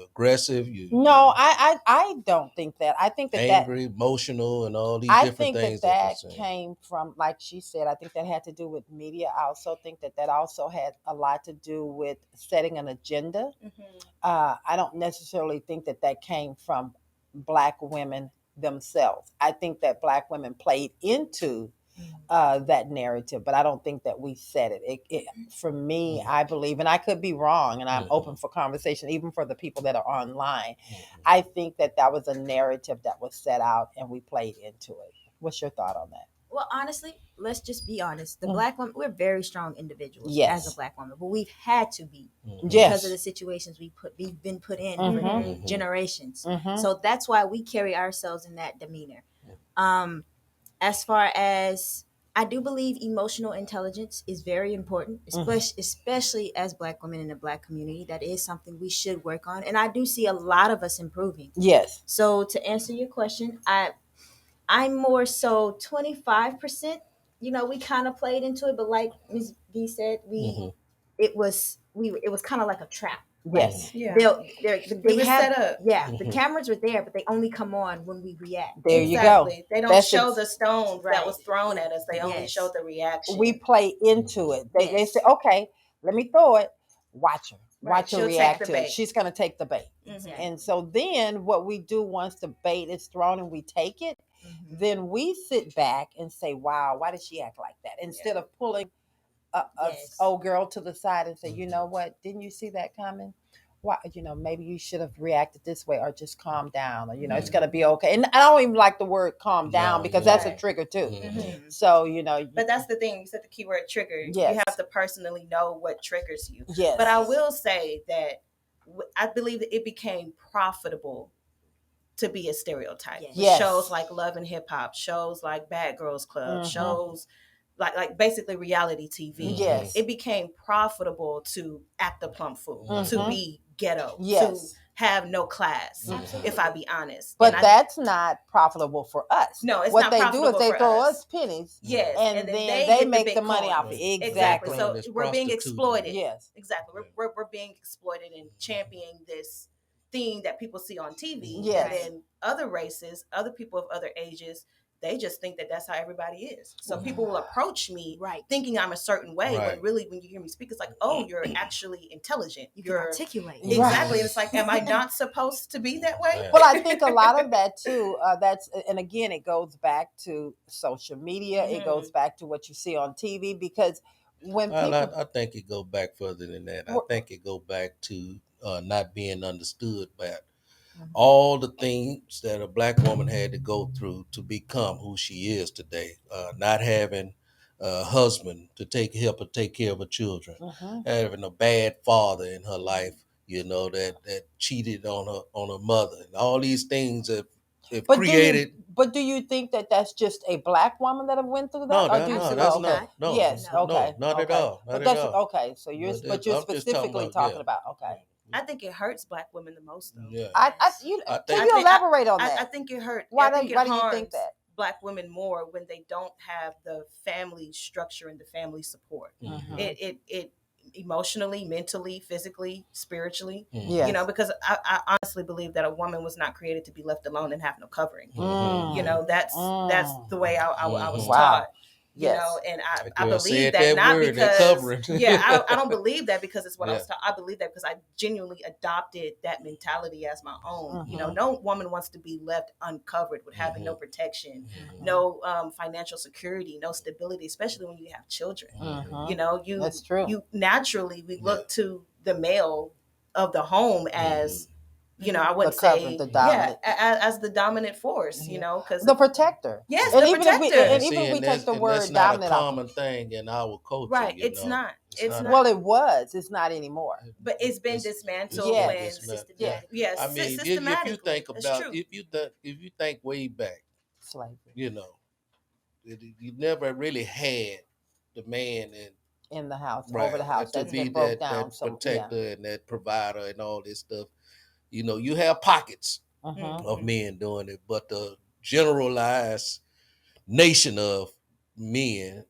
[SPEAKER 3] aggressive,
[SPEAKER 1] no, I don't think that. I think that
[SPEAKER 3] angry, emotional, and all these
[SPEAKER 1] I
[SPEAKER 3] different
[SPEAKER 1] think
[SPEAKER 3] things
[SPEAKER 1] that
[SPEAKER 3] you're saying.
[SPEAKER 1] came from, like she said, I think that had to do with media. I also think that also had a lot to do with setting an agenda. I don't necessarily think that came from Black women themselves. I think that Black women played into that narrative, but I don't think that we said it. For me, I believe, and I could be wrong, and I'm open for conversation, even for the people that are online. I think that was a narrative that was set out and we played into it. What's your thought on that?
[SPEAKER 2] Well, honestly, let's just be honest. The Black woman, we're very strong individuals
[SPEAKER 1] Yes.
[SPEAKER 2] as a Black woman, but we've had to be because
[SPEAKER 1] Yes.
[SPEAKER 2] of the situations we've been put in for generations. So that's why we carry ourselves in that demeanor. As far as I do believe emotional intelligence is very important, especially as Black women in the Black community. That is something we should work on, and I do see a lot of us improving.
[SPEAKER 1] Yes.
[SPEAKER 2] So to answer your question, I'm more so 25%. We kind of played into it, but like Ms. V said, it was kind of like a trap.
[SPEAKER 1] Yes.
[SPEAKER 4] Yeah.
[SPEAKER 2] They
[SPEAKER 4] were
[SPEAKER 2] have,
[SPEAKER 4] set up.
[SPEAKER 2] Yeah, the cameras were there, but they only come on when we react.
[SPEAKER 1] There you go.
[SPEAKER 4] They don't show the stones that
[SPEAKER 2] Right.
[SPEAKER 4] was thrown at us. They only show the reaction.
[SPEAKER 1] We play into it. They say, okay, let me throw it. Watch her.
[SPEAKER 2] Right.
[SPEAKER 1] Watch her
[SPEAKER 4] She'll
[SPEAKER 1] react
[SPEAKER 4] take the
[SPEAKER 1] to it.
[SPEAKER 4] bait.
[SPEAKER 1] She's going to take the bait.
[SPEAKER 2] Exactly.
[SPEAKER 1] And so then what we do once the bait is thrown and we take it, then we sit back and say, wow, why did she act like that? Instead of pulling a old girl to the side and say, you know what? Didn't you see that coming? Why, maybe you should have reacted this way, or just calm down, or it's gonna be okay. And I don't even like the word calm down because that's a trigger too. So
[SPEAKER 4] but that's the thing. You said the keyword trigger.
[SPEAKER 1] Yes.
[SPEAKER 4] You have to personally know what triggers you.
[SPEAKER 1] Yes.
[SPEAKER 4] But I will say that I believe that it became profitable to be a stereotype.
[SPEAKER 1] Yes.
[SPEAKER 4] Shows like Love and Hip Hop, shows like Bad Girls Club, shows like basically reality TV.
[SPEAKER 1] Yes.
[SPEAKER 4] It became profitable to act a plump fool, to be ghetto, to have no class, if I be honest.
[SPEAKER 1] But that's not profitable for us.
[SPEAKER 4] No, it's
[SPEAKER 1] what
[SPEAKER 4] not
[SPEAKER 1] they
[SPEAKER 4] profitable
[SPEAKER 1] do is they
[SPEAKER 4] for
[SPEAKER 1] throw
[SPEAKER 4] us
[SPEAKER 1] pennies.
[SPEAKER 4] Yes.
[SPEAKER 1] And then they make the money off it. Exactly.
[SPEAKER 4] So we're being exploited.
[SPEAKER 1] Yes.
[SPEAKER 4] Exactly. We're being exploited and championing this thing that people see on TV.
[SPEAKER 1] Yes.
[SPEAKER 4] And then other races, other people of other ages they just think that that's how everybody is. So people will approach me
[SPEAKER 2] Right.
[SPEAKER 4] thinking I'm a certain way,
[SPEAKER 3] Right.
[SPEAKER 4] when really when you hear me speak, it's like, oh, you're actually intelligent.
[SPEAKER 2] You can
[SPEAKER 4] You're
[SPEAKER 2] articulate.
[SPEAKER 4] exactly. And it's like, am I not supposed to be that way?
[SPEAKER 3] Yeah.
[SPEAKER 1] Well, I think a lot of that too. That's and again, it goes back to social media. It goes back to what you see on TV because when people,
[SPEAKER 3] I think it go back further than that. I think it go back to not being understood by all the things that a black woman had to go through to become who she is today. Not having a husband to take care of her children, having a bad father in her life, that cheated on her mother, and all these things that have created.
[SPEAKER 1] But do you think that that's just a black woman that have went through that?
[SPEAKER 3] That's not. No,
[SPEAKER 1] Yes.
[SPEAKER 3] no,
[SPEAKER 1] Okay.
[SPEAKER 3] not at all. Not
[SPEAKER 1] But
[SPEAKER 3] at
[SPEAKER 1] that's
[SPEAKER 3] all.
[SPEAKER 1] okay. So you're
[SPEAKER 3] I'm
[SPEAKER 1] you're
[SPEAKER 3] just
[SPEAKER 1] specifically talking about okay.
[SPEAKER 4] I think it hurts black women the most, though.
[SPEAKER 3] Yeah.
[SPEAKER 1] Can you elaborate on that?
[SPEAKER 4] I think it hurt.
[SPEAKER 1] Why
[SPEAKER 4] I
[SPEAKER 1] do
[SPEAKER 4] think it
[SPEAKER 1] you
[SPEAKER 4] harms
[SPEAKER 1] think that?
[SPEAKER 4] Black women more when they don't have the family structure and the family support. It emotionally, mentally, physically, spiritually.
[SPEAKER 1] Yes.
[SPEAKER 4] Because I honestly believe that a woman was not created to be left alone and have no covering. That's the way I was taught. And I believe that not because I don't believe that because it's what I was taught. I believe that because I genuinely adopted that mentality as my own. No woman wants to be left uncovered with having no protection, no financial security, no stability, especially when you have children.
[SPEAKER 1] That's true.
[SPEAKER 4] You naturally look to the male of the home as I wouldn't say
[SPEAKER 1] the dominant.
[SPEAKER 4] as the dominant force, because
[SPEAKER 1] the protector.
[SPEAKER 4] Yes,
[SPEAKER 1] and
[SPEAKER 4] the
[SPEAKER 1] even
[SPEAKER 4] protector.
[SPEAKER 1] If we take the word
[SPEAKER 3] that's not
[SPEAKER 1] dominant
[SPEAKER 3] a common thing in our culture.
[SPEAKER 4] Right, it's not. It's not.
[SPEAKER 1] Well, it was. It's not anymore.
[SPEAKER 4] But it's been dismantled.
[SPEAKER 1] Yeah.
[SPEAKER 4] Yes.
[SPEAKER 3] I mean, if you think about, if you think way back,
[SPEAKER 1] slavery.
[SPEAKER 3] You never really had the man
[SPEAKER 1] in the house,
[SPEAKER 3] right,
[SPEAKER 1] over the house.
[SPEAKER 3] to
[SPEAKER 1] That's
[SPEAKER 3] be
[SPEAKER 1] been broke down.
[SPEAKER 3] that protector and that provider and all this stuff. You have pockets of men doing it, but the generalized nation of men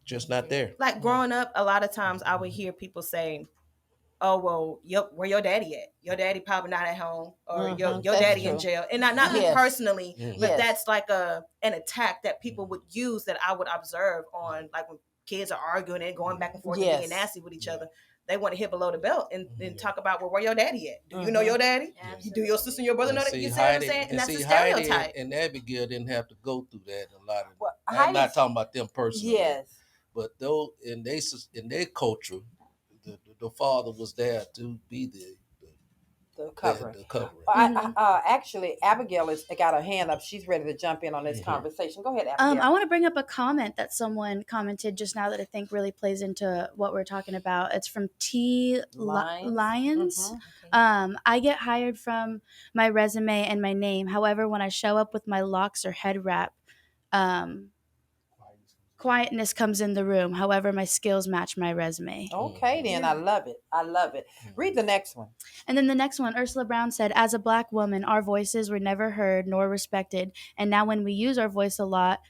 [SPEAKER 3] just not there.
[SPEAKER 4] Like growing up, a lot of times I would hear people say, "Oh, well, where your daddy at? Your daddy probably not at home, or your daddy in jail." And not me personally, but that's like an attack that people would use that I would observe on, like when kids are arguing and going back and forth and being nasty with each other. They want to hit below the belt and talk about, well, where your daddy at? Do you know your daddy? Do your sister and your brother know that? You see what I'm saying? And that's a stereotype.
[SPEAKER 3] Heidi and Abigail didn't have to go through that a lot of. I'm not talking about them personally.
[SPEAKER 1] Yes,
[SPEAKER 3] but though in their culture, the father was there to be the covering.
[SPEAKER 1] Actually, Abigail has got her hand up. She's ready to jump in on this conversation. Go ahead, Abigail.
[SPEAKER 5] I want to bring up a comment that someone commented just now that I think really plays into what we're talking about. It's from Lyons. I get hired from my resume and my name. However, when I show up with my locks or head wrap, quietness comes in the room. However, my skills match my resume.
[SPEAKER 1] Okay, then. I love it. Read the next one.
[SPEAKER 5] And then the next one, Ursula Brown said, as a Black woman, our voices were never heard nor respected. And now when we use our voice a lot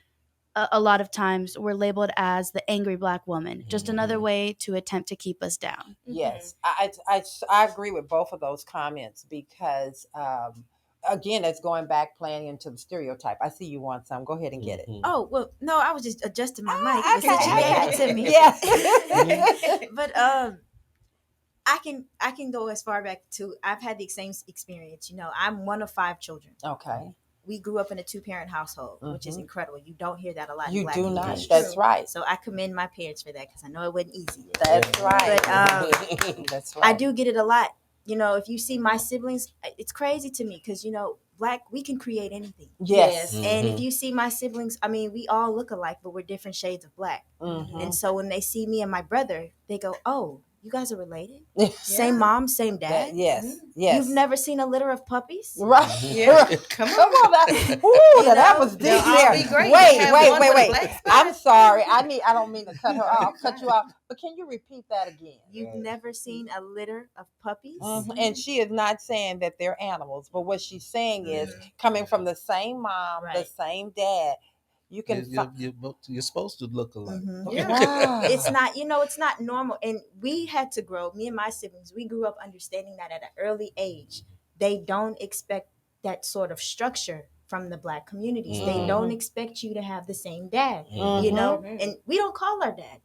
[SPEAKER 5] of times, we're labeled as the angry Black woman. Just another way to attempt to keep us down.
[SPEAKER 1] Yes, I agree with both of those comments because again, it's going back playing into the stereotype. I see you want some. Go ahead and get it.
[SPEAKER 2] Oh, well, no, I was just adjusting my mic.
[SPEAKER 1] Okay.
[SPEAKER 2] You gave it to me.
[SPEAKER 1] Yes.
[SPEAKER 2] But I can go as far back to, I've had the same experience. I'm one of 5 children.
[SPEAKER 1] Okay.
[SPEAKER 2] We grew up in a 2-parent household, which is incredible. You don't hear that a lot.
[SPEAKER 1] You
[SPEAKER 2] in Black
[SPEAKER 1] do
[SPEAKER 2] people.
[SPEAKER 1] not. That's right.
[SPEAKER 2] So I commend my parents for that because I know it wasn't easy.
[SPEAKER 1] That's right.
[SPEAKER 2] But
[SPEAKER 1] that's right.
[SPEAKER 2] I do get it a lot. If you see my siblings, it's crazy to me because, Black, we can create anything.
[SPEAKER 1] Yes.
[SPEAKER 2] And if you see my siblings, I mean, we all look alike, but we're different shades of Black. And so when they see me and my brother, they go, oh, you guys are related? Same mom, same dad?
[SPEAKER 1] Yes.
[SPEAKER 2] You've never seen a litter of puppies?
[SPEAKER 1] Right.
[SPEAKER 4] Yeah. Come on.
[SPEAKER 1] That was deep there. Wait. I'm sorry. I don't mean to cut you off. But can you repeat that again?
[SPEAKER 2] You've never seen a litter of puppies?
[SPEAKER 1] And she is not saying that they're animals, but what she's saying is coming from the same mom, the same dad. You can.
[SPEAKER 3] You're supposed to look alike.
[SPEAKER 2] It's not. It's not normal. And we had to grow. Me and my siblings, we grew up understanding that at an early age, they don't expect that sort of structure from the Black communities. They don't expect you to have the same dad, you know. And we don't call our dad.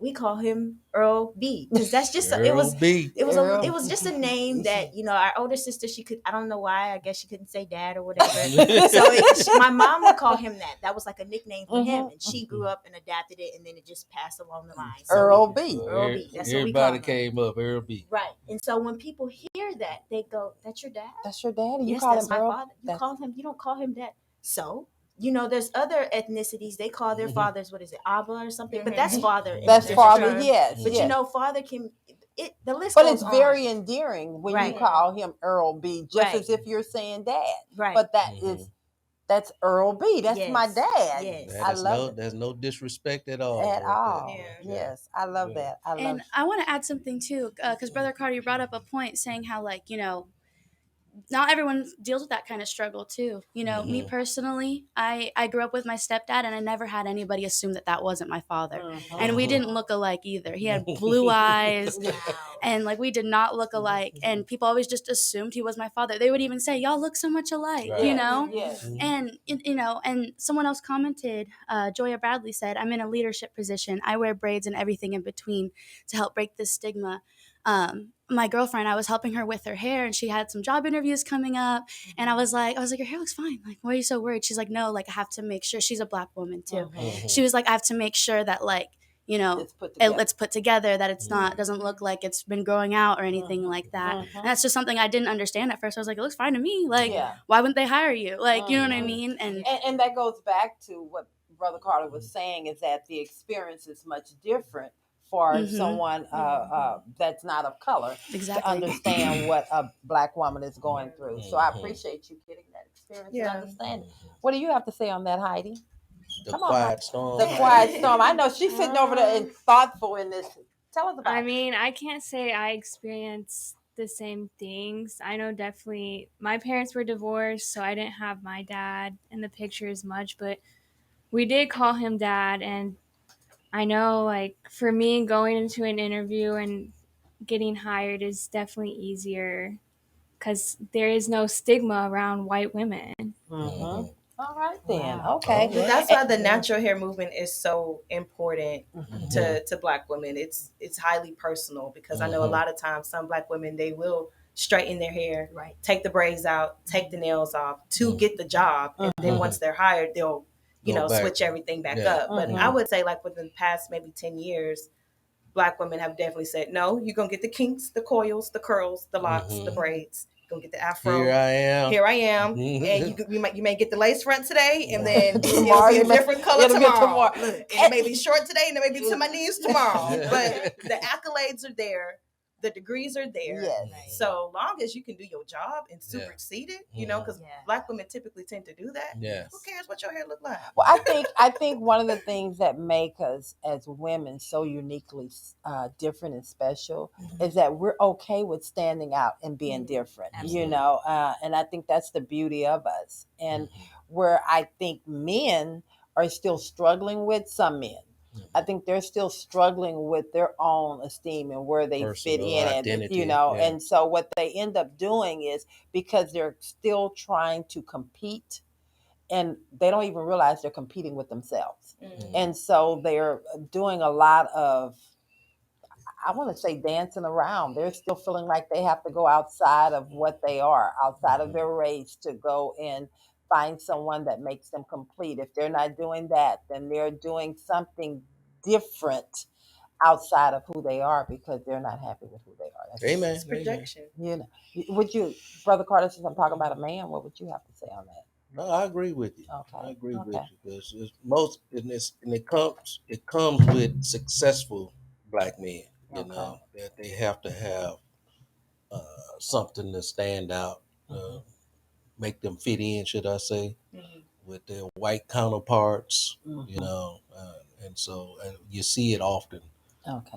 [SPEAKER 2] We call him Earl B, because that's just it was just a name that, you know, our older sister, she could, I don't know why, I guess she couldn't say dad or whatever. So my mom would call him that. That was like a nickname for him, and she grew up and adapted it, and then it just passed along the line. So
[SPEAKER 1] Earl B.
[SPEAKER 2] Earl B. That's
[SPEAKER 3] everybody
[SPEAKER 2] what we call him.
[SPEAKER 3] came up Earl B.
[SPEAKER 2] Right. And so when people hear that, they go, "That's your dad?
[SPEAKER 1] That's your daddy? You
[SPEAKER 2] Yes,
[SPEAKER 1] call
[SPEAKER 2] that's
[SPEAKER 1] him
[SPEAKER 2] my
[SPEAKER 1] Earl?
[SPEAKER 2] father. You call him. You don't call him dad." So, you know, there's other ethnicities. They call their fathers, what is it, Abba or something? But that's father.
[SPEAKER 1] That's father, yes.
[SPEAKER 2] But you know, father can, the list
[SPEAKER 1] but
[SPEAKER 2] goes
[SPEAKER 1] it's
[SPEAKER 2] on.
[SPEAKER 1] very endearing when you call him Earl B, just as if you're saying dad.
[SPEAKER 2] Right.
[SPEAKER 1] But that's Earl B. That's my dad.
[SPEAKER 2] Yes.
[SPEAKER 1] I love it.
[SPEAKER 3] There's no disrespect at all.
[SPEAKER 1] At all.
[SPEAKER 4] Yeah.
[SPEAKER 1] Yes. I love that.
[SPEAKER 5] And I want to add something too, because Brother Carter, you brought up a point saying how, like, you know, not everyone deals with that kind of struggle too. You know, me personally, I grew up with my stepdad, and I never had anybody assume that wasn't my father. And we didn't look alike either. He had blue eyes, and like we did not look alike. And people always just assumed he was my father. They would even say, "Y'all look so much alike," you know.
[SPEAKER 1] Yes.
[SPEAKER 5] And you know, and someone else commented, Joya Bradley said, "I'm in a leadership position. I wear braids and everything in between to help break this stigma." My girlfriend, I was helping her with her hair, and she had some job interviews coming up, and I was like, your hair looks fine. Like, why are you so worried? She's like, no, like I have to make sure. She's a Black woman too. She was like, I have to make sure that, like, you know, it's put together, that it's not, doesn't look like it's been growing out or anything like that. And that's just something I didn't understand at first. I was like, it looks fine to me. Like, why wouldn't they hire you? Like, you know what I mean?
[SPEAKER 1] And that goes back to what Brother Carter was saying, is that the experience is much different for someone that's not of color to understand what a Black woman is going through. So I appreciate you getting that experience and understanding. What do you have to say on that, Heidi?
[SPEAKER 3] The quiet storm.
[SPEAKER 1] The quiet storm. I know she's sitting over there and thoughtful in this. Tell us about it.
[SPEAKER 6] I mean, I can't say I experienced the same things. I know definitely my parents were divorced, so I didn't have my dad in the picture as much, but we did call him dad. And I know, like, for me, going into an interview and getting hired is definitely easier because there is no stigma around white women.
[SPEAKER 1] All right, then. Okay.
[SPEAKER 4] Well, that's why the natural hair movement is so important to Black women. It's highly personal, because I know a lot of times some Black women, they will straighten their hair, take the braids out, take the nails off to get the job. And then once they're hired, they'll switch everything back up. But I would say, like, within the past maybe 10 years, Black women have definitely said, no, you're going to get the kinks, the coils, the curls, the locks, the braids. You're going to get the afro.
[SPEAKER 3] Here I am.
[SPEAKER 4] And you may get the lace front today, and then it'll be a different color tomorrow. It may be short today, and it may be to my knees tomorrow. But the accolades are there. The degrees are there. Yes. So long as you can do your job and supersede it, you know, because Black women typically tend to do that. Who cares what your hair look like?
[SPEAKER 1] Well, I think one of the things that make us as women so uniquely different and special is that we're okay with standing out and being different. Absolutely. You know, and I think that's the beauty of us. And where I think men are still struggling with, some men, I think they're still struggling with their own esteem and where they fit in, identity, you know. And so what they end up doing is, because they're still trying to compete, and they don't even realize they're competing with themselves. And so they're doing a lot of, I want to say, dancing around. They're still feeling like they have to go outside of what they are, outside of their race, to go and find someone that makes them complete. If they're not doing that, then they're doing something different outside of who they are, because they're not happy with who they are. That's
[SPEAKER 3] Amen.
[SPEAKER 4] It's projection.
[SPEAKER 1] You know, would you, Brother Carter, since I'm talking about a man, what would you have to say on that?
[SPEAKER 3] No, I agree with you.
[SPEAKER 1] Okay.
[SPEAKER 3] I agree with you, because it comes with successful Black men. You know, that they have to have something to stand out, make them fit in, should I say, with their white counterparts. You know, and so you see it often.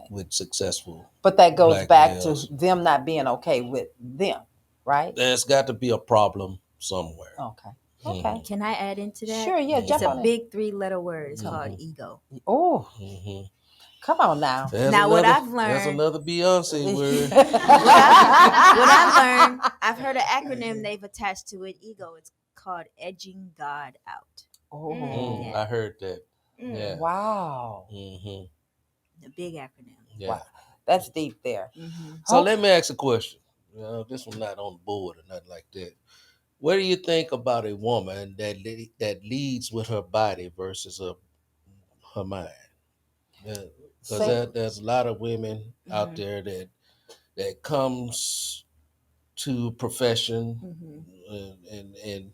[SPEAKER 3] With successful.
[SPEAKER 1] But that goes
[SPEAKER 3] Black
[SPEAKER 1] back
[SPEAKER 3] males.
[SPEAKER 1] to them not being okay with them, right?
[SPEAKER 3] There's got to be a problem somewhere.
[SPEAKER 1] Okay.
[SPEAKER 2] Can I add into that?
[SPEAKER 1] Sure, yeah.
[SPEAKER 2] It's a big 3-letter word. It's called ego.
[SPEAKER 1] Oh, come on now.
[SPEAKER 2] What I've learned.
[SPEAKER 3] That's another Beyonce word.
[SPEAKER 2] What I've learned, I've heard an acronym they've attached to it. Ego. It's called Edging God Out.
[SPEAKER 1] Oh,
[SPEAKER 2] Yeah.
[SPEAKER 3] I heard that. Yeah.
[SPEAKER 1] wow.
[SPEAKER 2] The big acronym.
[SPEAKER 3] Yeah.
[SPEAKER 1] Wow. That's deep there.
[SPEAKER 3] So let me ask a question. This one not on the board or nothing like that. What do you think about a woman that leads with her body versus her mind? Because there's a lot of women out there that comes to profession and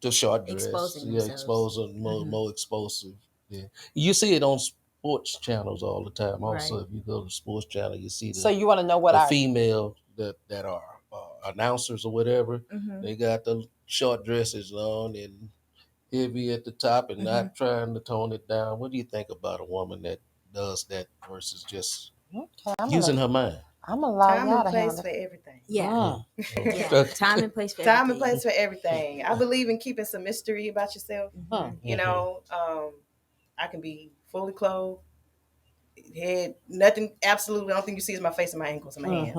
[SPEAKER 3] the short dress,
[SPEAKER 2] Exposing
[SPEAKER 3] yeah,
[SPEAKER 2] themselves.
[SPEAKER 3] exposing more explosive. Yeah, you see it on sports channels all the time. Also,
[SPEAKER 2] Right.
[SPEAKER 3] if you go to the sports channel, you see
[SPEAKER 1] So you want to know what
[SPEAKER 3] the female that are announcers or whatever. They got the short dresses on and heavy at the top and not trying to tone it down. What do you think about a woman that does that versus just using her mind?
[SPEAKER 1] I'm gonna allow
[SPEAKER 4] Time
[SPEAKER 1] y'all
[SPEAKER 4] and
[SPEAKER 1] to
[SPEAKER 4] place
[SPEAKER 1] handle.
[SPEAKER 4] for everything.
[SPEAKER 2] Yeah.
[SPEAKER 3] Yeah.
[SPEAKER 2] Time and place for
[SPEAKER 4] Time
[SPEAKER 2] everything.
[SPEAKER 4] and place for everything. I believe in keeping some mystery about yourself. You know, I can be fully clothed, head, nothing, absolutely. The only thing you see is my face and my ankles and my hands,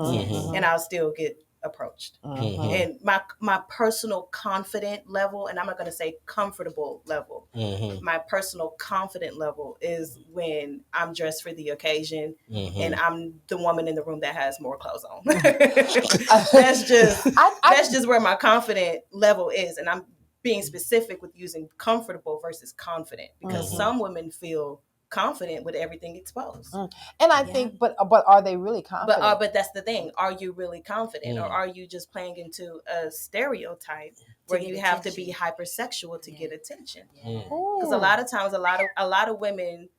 [SPEAKER 4] and I'll still get approached. And my personal confident level, and I'm not going to say comfortable level, my personal confident level is when I'm dressed for the occasion and I'm the woman in the room that has more clothes on. That's just where my confident level is, and I'm being specific with using comfortable versus confident because some women feel confident with everything exposed.
[SPEAKER 1] And I think, but are they really confident?
[SPEAKER 4] But that's the thing. Are you really confident, or are you just playing into a stereotype where you have to be hypersexual to get attention? Because a lot of times, a lot of women,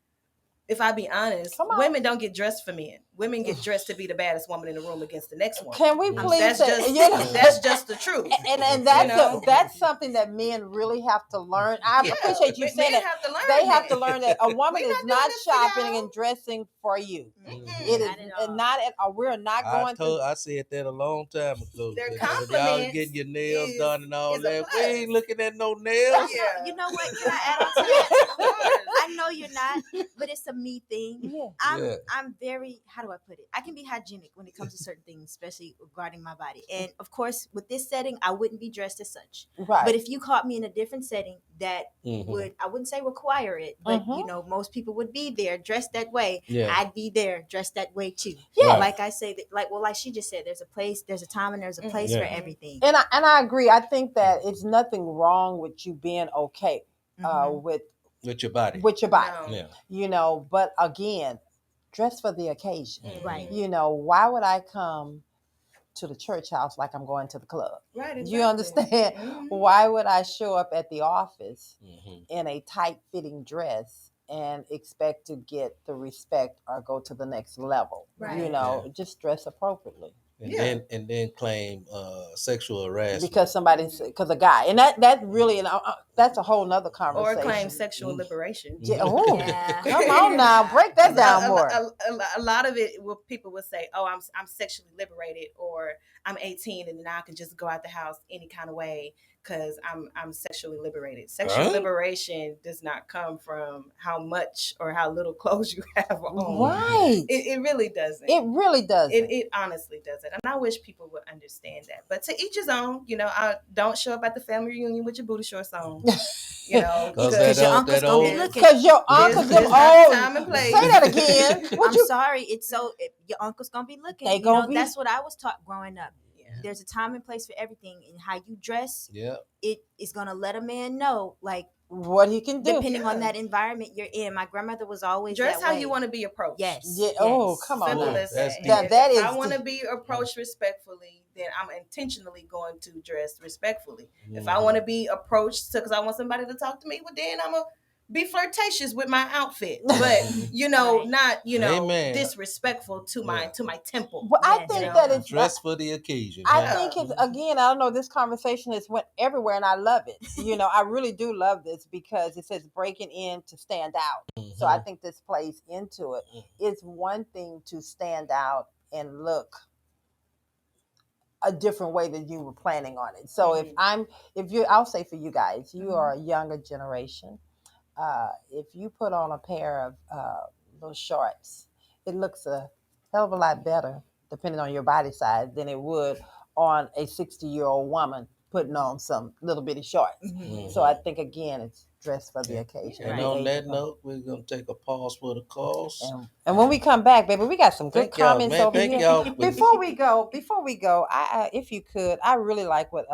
[SPEAKER 4] if I be honest, women don't get dressed for men. Women get dressed to be the baddest woman in the room against the next one.
[SPEAKER 1] Can we please?
[SPEAKER 4] That's just the truth.
[SPEAKER 1] And that's something that men really have to learn. I appreciate you saying that. They have to learn that a woman is not shopping and dressing for you. It is not at all. We're not going to.
[SPEAKER 3] I said that a long time ago.
[SPEAKER 4] Their
[SPEAKER 3] Y'all getting your nails done and all that. We ain't looking at no nails.
[SPEAKER 2] Yeah. You know what? Can I add on to that? I know you're not, but it's a me thing. Yeah. I'm very, how do I put it? I can be hygienic when it comes to certain things, especially regarding my body. And of course, with this setting, I wouldn't be dressed as such.
[SPEAKER 1] Right.
[SPEAKER 2] But if you caught me in a different setting that would, I wouldn't say require it, but you know, most people would be there dressed that way.
[SPEAKER 3] Yeah.
[SPEAKER 2] I'd be there dressed that way too.
[SPEAKER 1] Yeah.
[SPEAKER 2] Like I say, like she just said, there's a place, there's a time, and there's a place for everything.
[SPEAKER 1] And I agree. I think that it's nothing wrong with you being okay with
[SPEAKER 3] your body.
[SPEAKER 1] With your body.
[SPEAKER 3] No. Yeah.
[SPEAKER 1] You know, but again, dress for the occasion.
[SPEAKER 2] Right.
[SPEAKER 1] You know, why would I come to the church house like I'm going to the club?
[SPEAKER 4] Right. Exactly.
[SPEAKER 1] You understand? Why would I show up at the office in a tight fitting dress and expect to get the respect or go to the next level? Right. You know, just dress appropriately.
[SPEAKER 3] And then claim sexual harassment
[SPEAKER 1] because a guy, and that really, and that's a whole nother conversation.
[SPEAKER 4] Or claim sexual liberation.
[SPEAKER 1] Come on now, break that down more.
[SPEAKER 4] A lot of it, people will say, "Oh, I'm sexually liberated," or "I'm 18 and now I can just go out the house any kind of way because I'm sexually liberated." Sexual liberation does not come from how much or how little clothes you have on.
[SPEAKER 1] Right.
[SPEAKER 4] It really doesn't.
[SPEAKER 1] It really doesn't.
[SPEAKER 4] It honestly doesn't. And I wish people would understand that. But to each his own, you know, I don't show up at the family reunion with your booty shorts on. You know,
[SPEAKER 2] because your uncle's gonna be looking.
[SPEAKER 1] Because your uncle's time and place. Say that again.
[SPEAKER 2] I'm sorry. It's your uncle's gonna be looking.
[SPEAKER 1] They gonna be.
[SPEAKER 2] That's what I was taught growing up. There's a time and place for everything, and how you dress.
[SPEAKER 3] Yeah.
[SPEAKER 2] It is gonna let a man know, like,
[SPEAKER 1] what he can do
[SPEAKER 2] depending on that environment you're in. My grandmother was always
[SPEAKER 4] dress
[SPEAKER 2] that
[SPEAKER 4] how
[SPEAKER 2] way.
[SPEAKER 4] you want to be approached.
[SPEAKER 2] Yes.
[SPEAKER 1] Yeah. Oh, come on.
[SPEAKER 4] If I want to be approached respectfully, then I'm intentionally going to dress respectfully. If I want to be approached because I want somebody to talk to me, well, then I'm gonna be flirtatious with my outfit, but you know, not disrespectful to my temple.
[SPEAKER 1] Well, I think that it's
[SPEAKER 3] dress for the occasion.
[SPEAKER 1] I think it's, again, I don't know, this conversation has went everywhere, and I love it. You know, I really do love this because it says breaking in to stand out. So I think this plays into it. It's one thing to stand out and look a different way than you were planning on it. So I'll say for you guys, you are a younger generation. If you put on a pair of little shorts, it looks a hell of a lot better, depending on your body size, than it would on a 60-year-old woman putting on some little bitty shorts. So I think again, it's dressed for the occasion.
[SPEAKER 3] And on that note, we're gonna take a pause for the calls.
[SPEAKER 1] And when we come back, baby, we got some good comments over
[SPEAKER 3] thank
[SPEAKER 1] here.
[SPEAKER 3] Y'all.
[SPEAKER 1] Before we go, I if you could, I really like what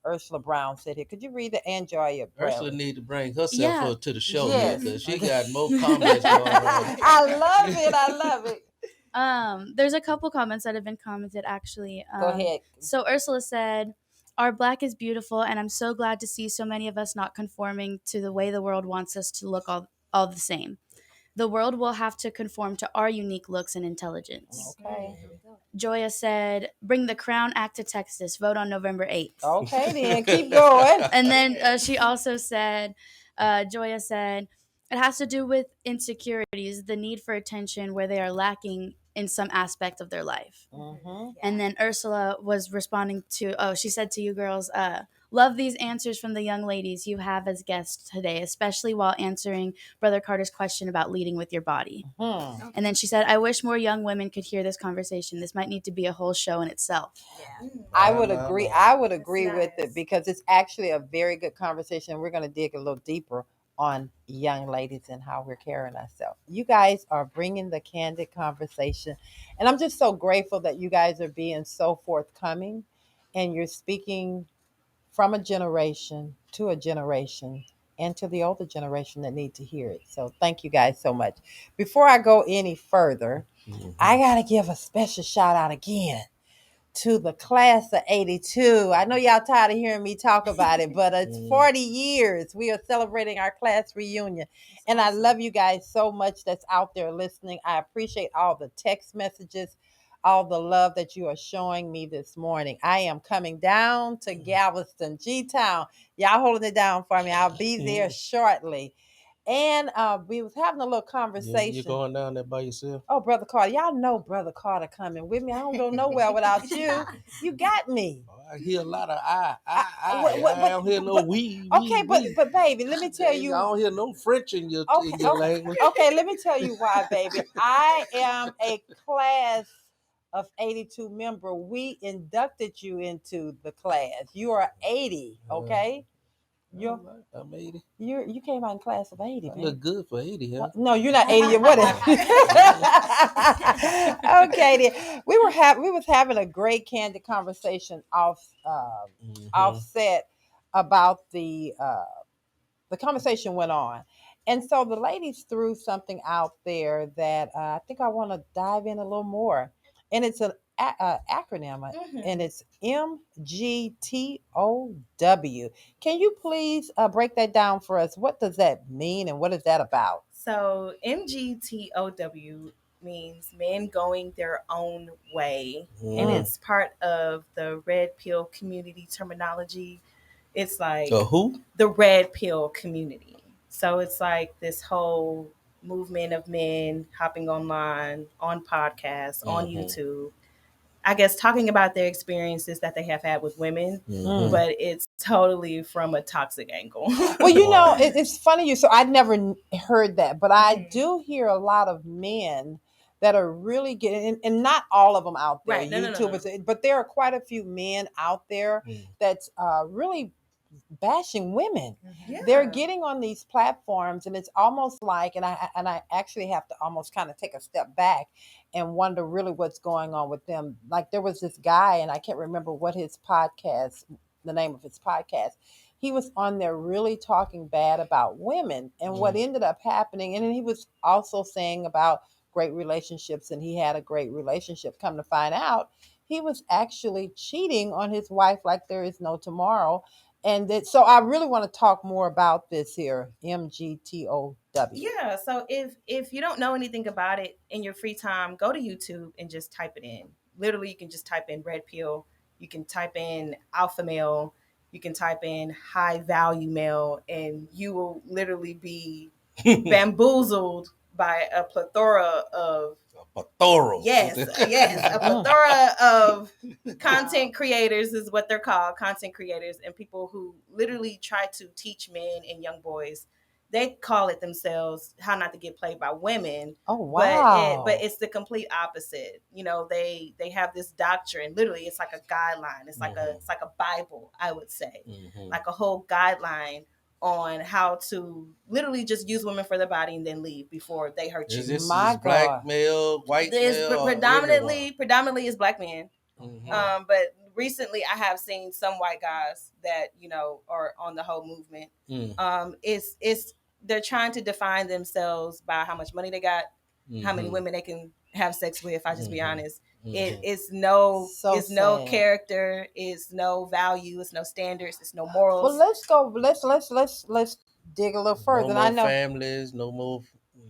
[SPEAKER 1] Ursula Brown said here. Could you read the Anjoya?
[SPEAKER 3] Ursula need to bring herself up to the show here because she got more comments going on.
[SPEAKER 1] I love it.
[SPEAKER 5] There's a couple comments that have been commented actually.
[SPEAKER 1] Go ahead.
[SPEAKER 5] So Ursula said, "Our black is beautiful, and I'm so glad to see so many of us not conforming to the way the world wants us to look all the same. The world will have to conform to our unique looks and intelligence."
[SPEAKER 1] Okay.
[SPEAKER 5] Joya said, "Bring the Crown Act to Texas. Vote on November 8th."
[SPEAKER 1] Okay, then keep going.
[SPEAKER 5] And then she also said, Joya said, "It has to do with insecurities, the need for attention where they are lacking in some aspect of their life." And then Ursula was responding to, she said to you girls, "Love these answers from the young ladies you have as guests today, especially while answering Brother Carter's question about leading with your body." And then she said, "I wish more young women could hear this conversation. This might need to be a whole show in itself."
[SPEAKER 1] I would agree. I would agree with it because it's actually a very good conversation. We're going to dig a little deeper on young ladies and how we're carrying ourselves. You guys are bringing the candid conversation, and I'm just so grateful that you guys are being so forthcoming, and you're speaking from a generation to a generation and to the older generation that need to hear it. So thank you guys so much. Before I go any further, I got to give a special shout out again to the class of 82. I know y'all tired of hearing me talk about it, but it's 40 years. We are celebrating our class reunion. And I love you guys so much that's out there listening. I appreciate all the text messages, all the love that you are showing me this morning. I am coming down to Galveston, G-Town. Y'all holding it down for me. I'll be there shortly. And we was having a little conversation.
[SPEAKER 3] You going down there by yourself?
[SPEAKER 1] Oh, Brother Carter. Y'all know Brother Carter coming with me. I don't go nowhere without you. You got me.
[SPEAKER 3] I hear a lot of I don't hear no we.
[SPEAKER 1] Okay, but baby, let me tell you.
[SPEAKER 3] I don't hear no French in your language.
[SPEAKER 1] Okay, let me tell you why, baby. I am a class of 82 member. We inducted you into the class. You are 80, okay?
[SPEAKER 3] I'm 80.
[SPEAKER 1] You came out in class of 80.
[SPEAKER 3] I look good for 80, huh?
[SPEAKER 1] No, you're not 80. What? Okay, then. We was having a great candid conversation offset about the conversation went on. And so the ladies threw something out there that I think I want to dive in a little more. And it's an acronym, and it's MGTOW. Can you please break that down for us? What does that mean, and what is that about?
[SPEAKER 4] So MGTOW means men going their own way, and it's part of the red pill community terminology. It's like
[SPEAKER 3] who?
[SPEAKER 4] The red pill community. So it's like this whole movement of men hopping online, on podcasts, on YouTube, I guess talking about their experiences that they have had with women, but it's totally from a toxic angle.
[SPEAKER 1] Well, you know, it's funny. So I never heard that, but I do hear a lot of men that are really getting, and not all of them out there,
[SPEAKER 4] right,
[SPEAKER 1] YouTubers,
[SPEAKER 4] no.
[SPEAKER 1] But there are quite a few men out there that's really bashing women. Yeah. They're getting on these platforms, and it's almost like, and I actually have to almost kind of take a step back and wonder really what's going on with them. Like there was this guy, and I can't remember what the name of his podcast. He was on there really talking bad about women, and what ended up happening, and then he was also saying about great relationships, and he had a great relationship. Come to find out, he was actually cheating on his wife like there is no tomorrow. And so I really want to talk more about this here, MGTOW.
[SPEAKER 4] Yeah, so if you don't know anything about it, in your free time, go to YouTube and just type it in. Literally, you can just type in red pill. You can type in alpha male. You can type in high value male, and you will literally be bamboozled by a plethora of a plethora of content creators is what they're called, content creators, and people who literally try to teach men and young boys they call it themselves How Not to Get Played by Women.
[SPEAKER 1] Oh wow!
[SPEAKER 4] But it's the complete opposite. You know, they have this doctrine. Literally, it's like a guideline. It's like it's like a Bible, I would say, like a whole guideline on how to literally just use women for their body and then leave before they hurt you.
[SPEAKER 3] Is black male, white male?
[SPEAKER 4] Predominantly is black men. But recently I have seen some white guys that, you know, are on the whole movement. It's they're trying to define themselves by how much money they got, how many women they can have sex with. If I just be honest, it's no character, it's no value, it's no standards, it's no morals.
[SPEAKER 1] Well, let's go. Let's dig a little further.
[SPEAKER 3] No more families, no more.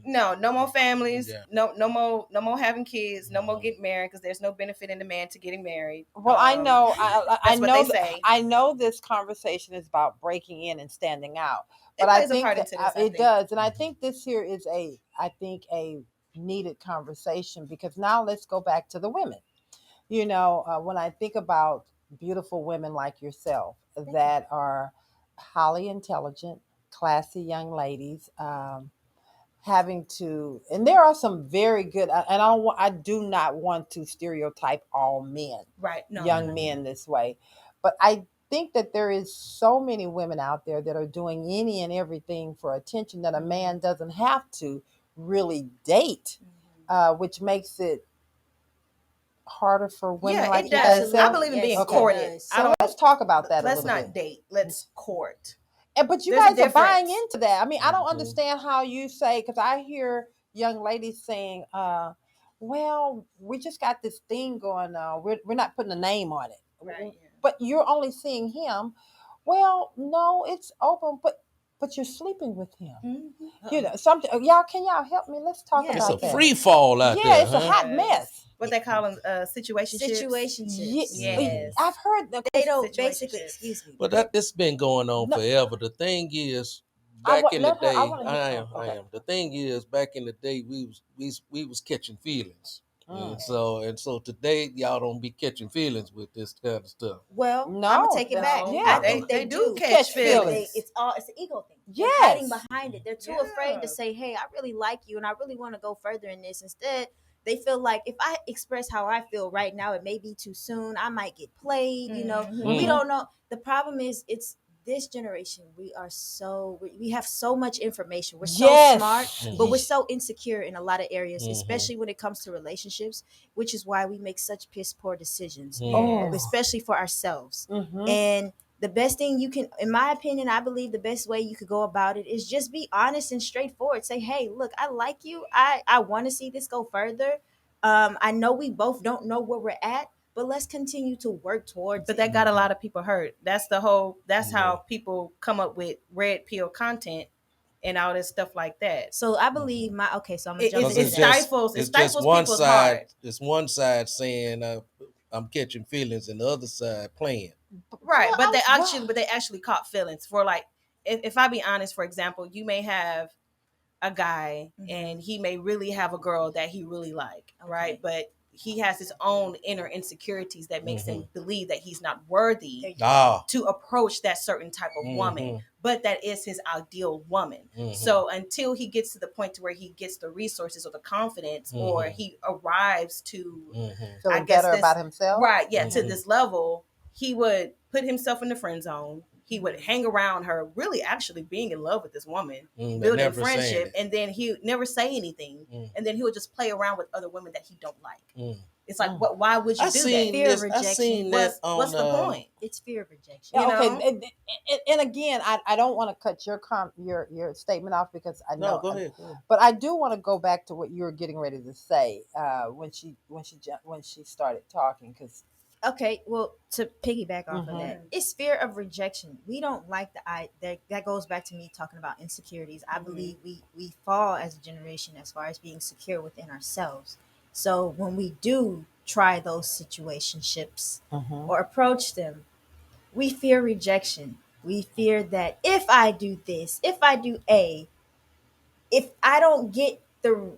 [SPEAKER 4] No more families. Yeah. No more having kids. No more getting married because there's no benefit in the man to getting married.
[SPEAKER 1] Well, I know. I know this conversation is about breaking in and standing out, but I think it does, and I think this here is a needed conversation, because now let's go back to the women. You know, when I think about beautiful women like yourself that are highly intelligent, classy young ladies. Having to, and there are some very good, and I do not want to stereotype all men,
[SPEAKER 4] right? No,
[SPEAKER 1] young men this way, but I think that there is so many women out there that are doing any and everything for attention that a man doesn't have to really date, which makes it harder for women like yourself.
[SPEAKER 4] I believe in being courted.
[SPEAKER 1] So let's talk about that.
[SPEAKER 4] Let's not date. Let's court.
[SPEAKER 1] But you guys are buying into that. I mean, I don't understand how you say, because I hear young ladies saying, well, we just got this thing going on. We're not putting a name on it.
[SPEAKER 4] Right. Yeah.
[SPEAKER 1] But you're only seeing him. Well, no, it's open, but you're sleeping with him. Mm-hmm. You know, something. Can y'all help me? Let's talk about that.
[SPEAKER 3] It's a free fall out there.
[SPEAKER 1] Yeah, it's a hot mess.
[SPEAKER 4] What they call them, situationships.
[SPEAKER 1] Yes. I've heard that.
[SPEAKER 2] They don't basically, excuse me.
[SPEAKER 3] But this been going on forever. The thing is, back in the day, I am. The thing is, back in the day, we was catching feelings. And so today, y'all don't be catching feelings with this kind of stuff.
[SPEAKER 2] Well, no, I'm gonna take it back.
[SPEAKER 1] Yeah,
[SPEAKER 2] I think they do catch feelings. It's an ego thing. Yes. They're hiding behind it. They're too afraid to say, "Hey, I really like you, and I really want to go further in this." Instead, they feel like if I express how I feel right now, it may be too soon. I might get played. You know, we don't know. The problem is, it's this generation. We have so much information. We're so smart, but we're so insecure in a lot of areas, especially when it comes to relationships, which is why we make such piss poor decisions, especially for ourselves. And the best thing you can, in my opinion, I believe the best way you could go about it is just be honest and straightforward. Say, hey, look, I like you. I want to see this go further. I know we both don't know where we're at, but let's continue to work towards it.
[SPEAKER 4] But that got a lot of people hurt. That's how people come up with red pill content and all this stuff like that.
[SPEAKER 2] So I believe so I'm gonna jump
[SPEAKER 3] into that. It's just one side. It's one side saying I'm catching feelings, and the other side playing.
[SPEAKER 4] Right, but they actually caught feelings for, like, if I be honest, for example, you may have a guy and he may really have a girl that he really like, right? But he has his own inner insecurities that makes him believe that he's not worthy to approach that certain type of woman, but that is his ideal woman. So until he gets to the point to where he gets the resources or the confidence, or he arrives to
[SPEAKER 1] feel better about himself,
[SPEAKER 4] right? Yeah, to this level, he would put himself in the friend zone. He would hang around her, really actually being in love with this woman, building friendship, and then he would never say anything. And then he would just play around with other women that he don't like. It's like, why would you do that?
[SPEAKER 2] Fear of rejection.
[SPEAKER 4] What's the point?
[SPEAKER 2] It's fear of rejection.
[SPEAKER 1] Okay, and again, I don't want to cut your statement off, because I know.
[SPEAKER 3] No, go ahead.
[SPEAKER 1] But I do want to go back to what you were getting ready to say when she started talking, because.
[SPEAKER 2] Okay, well, to piggyback off of that, it's fear of rejection. We don't like that goes back to me talking about insecurities. I believe we fall as a generation as far as being secure within ourselves. So when we do try those situationships or approach them, we fear rejection. We fear that if I do this, if I do A, if I don't get the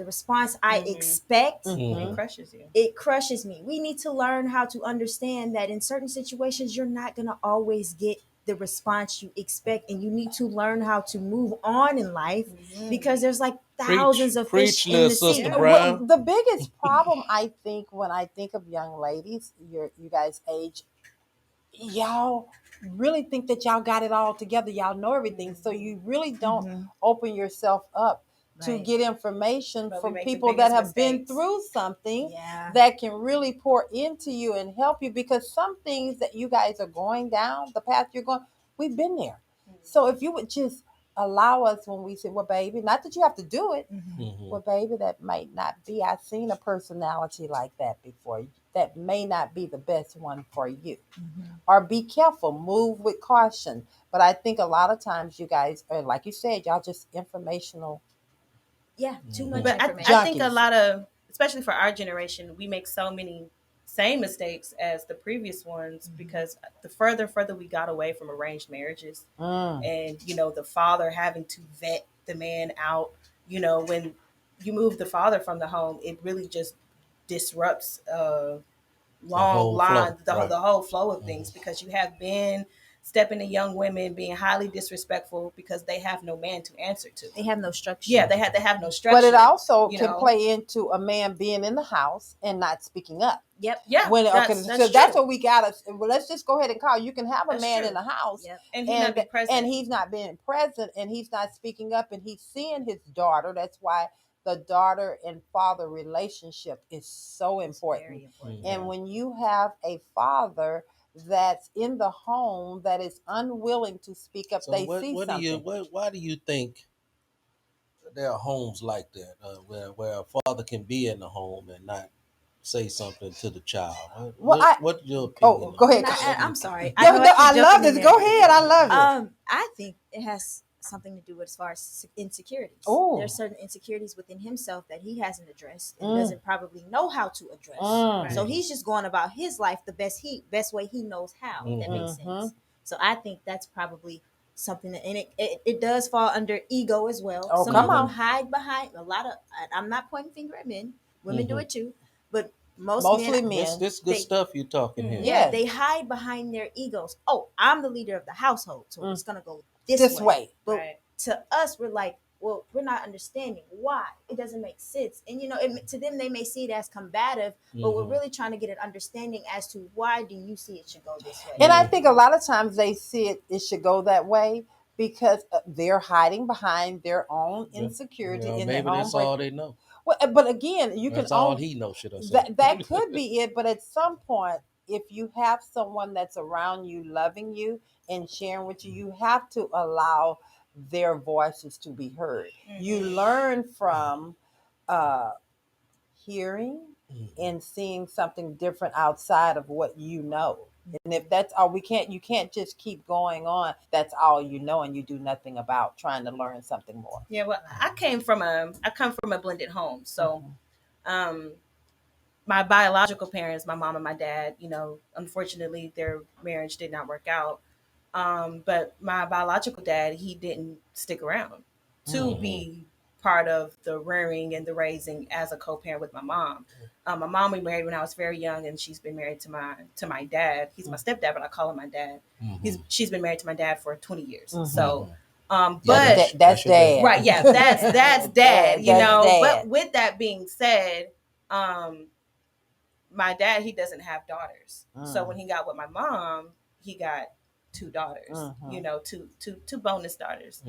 [SPEAKER 2] response I expect,
[SPEAKER 4] it crushes you.
[SPEAKER 2] It crushes me. We need to learn how to understand that in certain situations, you're not going to always get the response you expect, and you need to learn how to move on in life because there's like thousands of fish in the sea.
[SPEAKER 1] Well, the biggest problem I think when I think of young ladies, you guys' age, y'all really think that y'all got it all together. Y'all know everything. So you really don't open yourself up to get information from people that have been through something that can really pour into you and help you, because some things that you guys are going down, the path you're going, we've been there. So if you would just allow us when we say, well, baby, not that you have to do it, well, baby, that might not be, I've seen a personality like that before. That may not be the best one for you. Or be careful, move with caution. But I think a lot of times you guys are, like you said, y'all just informational.
[SPEAKER 2] Yeah, too much
[SPEAKER 4] but
[SPEAKER 2] information.
[SPEAKER 4] I think a lot of, especially for our generation, we make so many same mistakes as the previous ones because the further we got away from arranged marriages and, you know, the father having to vet the man out, you know, when you move the father from the home, it really just disrupts long line, the whole flow of things, because you have men stepping to young women being highly disrespectful because they have no man to answer to.
[SPEAKER 2] They have no structure.
[SPEAKER 4] Yeah, they have no structure.
[SPEAKER 1] But it also can play into a man being in the house and not speaking up.
[SPEAKER 2] Yep.
[SPEAKER 4] Yeah.
[SPEAKER 1] That's what we gotta. Well, let's just go ahead and call. You can have a man in the house,
[SPEAKER 4] and he's not being present,
[SPEAKER 1] and he's not being present, and he's not speaking up, and he's seeing his daughter. That's why the daughter and father relationship is so important. Very important. And when you have a father that's in the home that is unwilling to speak up,
[SPEAKER 3] so
[SPEAKER 1] they see something.
[SPEAKER 3] Why do you think there are homes like that where a father can be in the home and not say something to the child? What's your opinion?
[SPEAKER 1] Go ahead.
[SPEAKER 2] I'm sorry.
[SPEAKER 1] I love this. Go ahead. I love it.
[SPEAKER 2] I think it has something to do with as far as insecurities. There's certain insecurities within himself that he hasn't addressed and doesn't probably know how to address. So he's just going about his life the best way he knows how. If that makes sense. So I think that's probably something that, and it does fall under ego as well. Some of them hide behind a lot of. I'm not pointing finger at men. Women do it too, but mostly men.
[SPEAKER 3] This good stuff you're talking here.
[SPEAKER 2] Yeah, they hide behind their egos. Oh, I'm the leader of the household, so it's gonna go this way. But to us, we're like, well, we're not understanding why. It doesn't make sense. And, you know, to them, they may see it as combative, but we're really trying to get an understanding as to why do you see it should go this way.
[SPEAKER 1] And I think a lot of times they see it should go that way because they're hiding behind their own insecurity.
[SPEAKER 3] Maybe that's all they know.
[SPEAKER 1] Well, but again,
[SPEAKER 3] that's all he knows, should I say.
[SPEAKER 1] That could be it. But at some point, if you have someone that's around you, loving you and sharing with you, you have to allow their voices to be heard. You learn from hearing and seeing something different outside of what you know. And if that's all, you can't just keep going on. That's all you know, and you do nothing about trying to learn something more.
[SPEAKER 4] Yeah, well, I come from a blended home. So my biological parents, my mom and my dad, you know, unfortunately their marriage did not work out. But my biological dad, he didn't stick around to be part of the rearing and the raising as a co-parent with my mom. My mom, we married when I was very young, and she's been married to my dad. He's my stepdad, but I call him my dad. She's been married to my dad for 20 years. So, but
[SPEAKER 1] that's dad,
[SPEAKER 4] right? Yeah, that's dad. You know, dad. But with that being said, my dad, he doesn't have daughters. So when he got with my mom, he got 2 daughters. You know, two bonus daughters,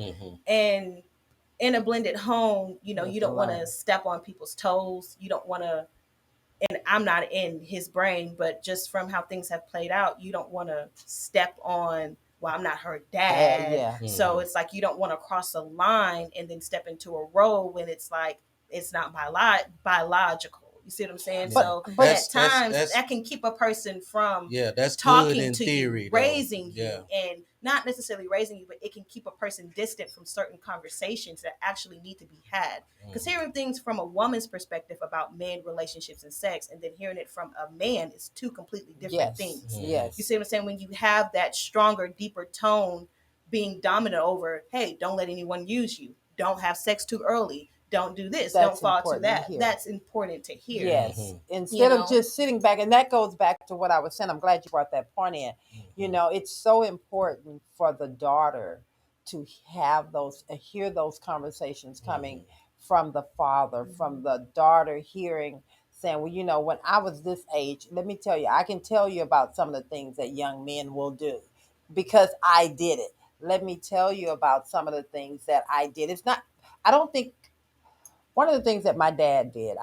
[SPEAKER 4] and in a blended home, you know, you don't want to step on people's toes. You don't want to, and I'm not in his brain, but just from how things have played out, you don't want to step on, well, I'm not her dad. So it's like you don't want to cross a line and then step into a role when it's like, it's not biological. You see what I'm saying? But at times that can keep a person from
[SPEAKER 3] that's
[SPEAKER 4] talking
[SPEAKER 3] in
[SPEAKER 4] to
[SPEAKER 3] theory,
[SPEAKER 4] you, raising you, and not necessarily raising you, but it can keep a person distant from certain conversations that actually need to be had. Because hearing things from a woman's perspective about men, relationships, and sex, and then hearing it from a man is 2 completely different things.
[SPEAKER 1] Yes.
[SPEAKER 4] You see what I'm saying? When you have that stronger, deeper tone being dominant over, hey, don't let anyone use you. Don't have sex too early. Don't do this. Don't fall to that. That's important to hear.
[SPEAKER 1] Yes. Instead of just sitting back, and that goes back to what I was saying. I'm glad you brought that point in. You know, it's so important for the daughter to have those, hear those conversations coming from the father, from the daughter hearing, saying, well, you know, when I was this age, let me tell you, I can tell you about some of the things that young men will do because I did it. Let me tell you about some of the things that I did. It's not, I don't think, one of the things that my dad did,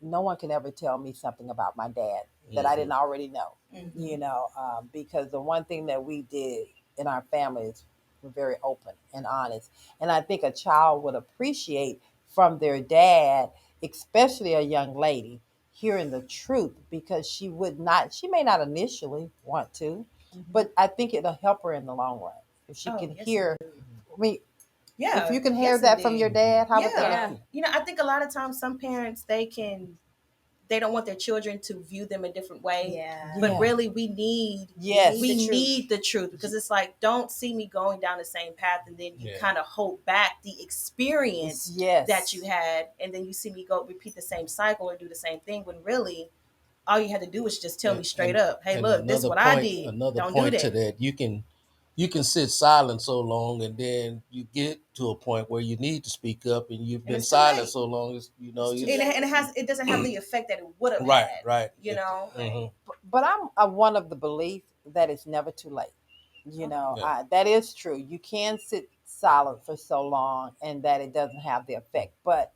[SPEAKER 1] no one can ever tell me something about my dad that I didn't already know, you know, because the one thing that we did in our family is we're very open and honest. And I think a child would appreciate from their dad, especially a young lady, hearing the truth because she may not initially want to, but I think it'll help her in the long run. If she can hear, I mean,
[SPEAKER 4] Yeah,
[SPEAKER 1] if you can hear that from your dad, how would that?
[SPEAKER 4] you know, I think a lot of times some parents they don't want their children to view them a different way.
[SPEAKER 2] Yeah.
[SPEAKER 4] But
[SPEAKER 1] Yeah.
[SPEAKER 4] really we need
[SPEAKER 1] Yes.
[SPEAKER 4] we
[SPEAKER 2] the truth.
[SPEAKER 4] need the truth, because it's like, don't see me going down the same path and then you kind of hold back the experience
[SPEAKER 1] Yes.
[SPEAKER 4] that you had, and then you see me go repeat the same cycle or do the same thing, when really all you had to do was just tell me straight up, hey, look, this is what I did.
[SPEAKER 3] Another
[SPEAKER 4] Don't
[SPEAKER 3] point
[SPEAKER 4] do
[SPEAKER 3] to
[SPEAKER 4] that.
[SPEAKER 3] that, you can sit silent so long, and then you get to a point where you need to speak up, and you've
[SPEAKER 4] And
[SPEAKER 3] been
[SPEAKER 4] it's too
[SPEAKER 3] silent
[SPEAKER 4] late.
[SPEAKER 3] so long, you know,
[SPEAKER 4] And it doesn't have the effect that it would have
[SPEAKER 3] right,
[SPEAKER 4] had.
[SPEAKER 3] right,
[SPEAKER 4] You know.
[SPEAKER 1] But I'm one of the belief that it's never too late. You know,
[SPEAKER 3] Yeah.
[SPEAKER 1] that is true. You can sit silent for so long, and that it doesn't have the effect. But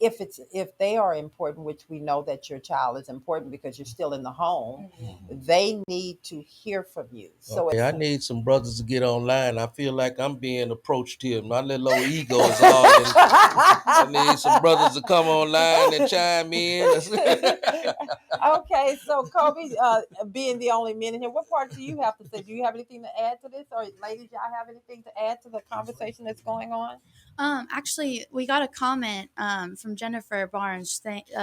[SPEAKER 1] if they are important, which we know that your child is important because you're still in the home, they need to hear from you. So
[SPEAKER 3] Okay, I need some brothers to get online. I feel like I'm being approached here. My little old ego is all in. I need some brothers to come online and chime in.
[SPEAKER 1] Okay, so Kobe, being the only man in here, what part do you have to say? Do you have anything to add to this, or ladies, y'all have anything to add to the conversation that's going on?
[SPEAKER 5] Actually, we got a comment from Jennifer Barnes.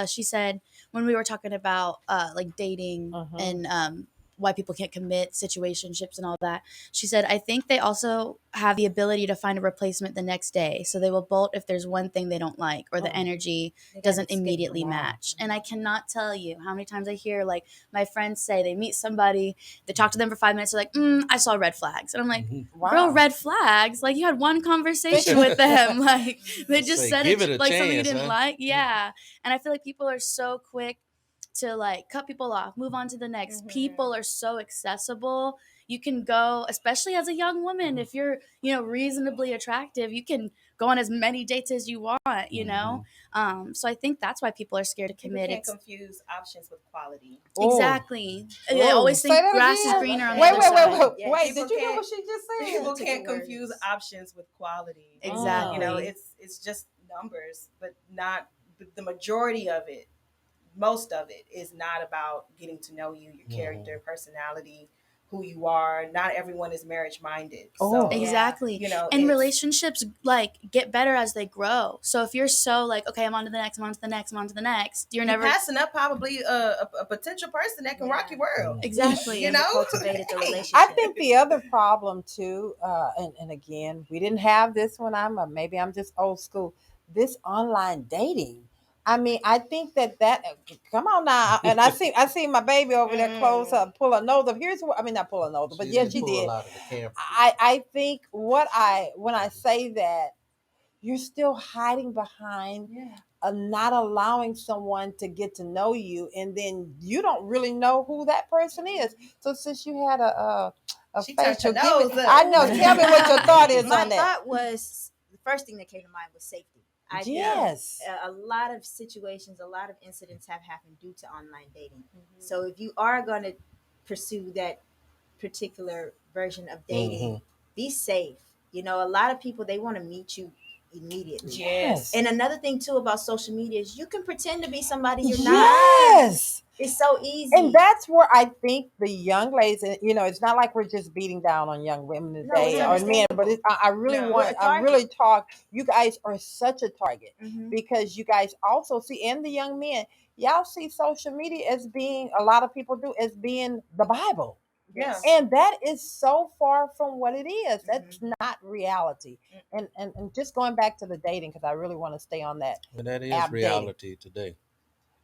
[SPEAKER 5] She said when we were talking about like dating and why people can't commit situationships and all that, she said, I think they also have the ability to find a replacement the next day. So they will bolt if there's one thing they don't like or the energy doesn't immediately match. And I cannot tell you how many times I hear like my friends say they meet somebody, they talk to them for 5 minutes, they're like, I saw red flags. And I'm like, girl, red flags? Like you had one conversation with them. Like they just
[SPEAKER 3] Say,
[SPEAKER 5] said
[SPEAKER 3] give
[SPEAKER 5] it
[SPEAKER 3] it a
[SPEAKER 5] like something you
[SPEAKER 3] chance,
[SPEAKER 5] didn't
[SPEAKER 3] huh?
[SPEAKER 5] like. Yeah. And I feel like people are so quick to like cut people off, move on to the next. People are so accessible. You can go, especially as a young woman, if you're, reasonably attractive, you can go on as many dates as you want, So I think that's why people are scared to
[SPEAKER 4] People
[SPEAKER 5] commit.
[SPEAKER 4] can't confuse options with quality.
[SPEAKER 5] Exactly. They always
[SPEAKER 1] Say
[SPEAKER 5] think
[SPEAKER 1] that
[SPEAKER 5] grass is
[SPEAKER 1] again.
[SPEAKER 5] greener on the
[SPEAKER 1] Wait,
[SPEAKER 5] other
[SPEAKER 1] wait,
[SPEAKER 5] side.
[SPEAKER 1] wait, wait,
[SPEAKER 2] Yes.
[SPEAKER 1] wait. Did you hear what she just said?
[SPEAKER 4] People can't confuse options with quality.
[SPEAKER 5] Exactly.
[SPEAKER 4] You know, it's just numbers, but not the majority of it. Most of it is not about getting to know you, your character, personality, who you are. Not everyone is marriage minded. So
[SPEAKER 5] Exactly.
[SPEAKER 4] you know,
[SPEAKER 5] and relationships like get better as they grow. So if you're so like, okay, I'm on to the next, I'm on to the next, I'm on to the next, you're never
[SPEAKER 4] passing up probably a potential person that can rock your world.
[SPEAKER 5] Exactly.
[SPEAKER 4] You know,
[SPEAKER 2] Cultivated the relationship.
[SPEAKER 1] I think the other problem too, and again, we didn't have this when maybe I'm just old school. This online dating. I mean, I think that come on now, and I see my baby over there close up, pull a nose up. Here's what I mean, not pull a nose up, but yes, she did.
[SPEAKER 3] Out of the camera.
[SPEAKER 1] I think when I say that, you're still hiding behind not allowing someone to get to know you, and then you don't really know who that person is. So since you had a
[SPEAKER 4] she
[SPEAKER 1] facial,
[SPEAKER 4] turned her nose up.
[SPEAKER 1] I know. Tell me what your thought is
[SPEAKER 2] My
[SPEAKER 1] on that.
[SPEAKER 2] thought was the first thing that came to mind was safety. I
[SPEAKER 1] Yes.
[SPEAKER 2] think a lot of situations, a lot of incidents have happened due to online dating. So if you are going to pursue that particular version of dating, be safe. You know, a lot of people, they want to meet you immediately.
[SPEAKER 1] Yes.
[SPEAKER 2] And another thing too about social media is you can pretend to be somebody you're not.
[SPEAKER 1] Yes.
[SPEAKER 2] It's so easy.
[SPEAKER 1] And that's where I think the young ladies, it's not like we're just beating down on young women today or men, but I really really talk. You guys are such a target because you guys also see, and the young men, y'all see social media as being, a lot of people do, as being the Bible.
[SPEAKER 4] Yeah.
[SPEAKER 1] And that is so far from what it is. That's not reality. And just going back to the dating, because I really want to stay on that.
[SPEAKER 3] And that is
[SPEAKER 1] App
[SPEAKER 3] reality today.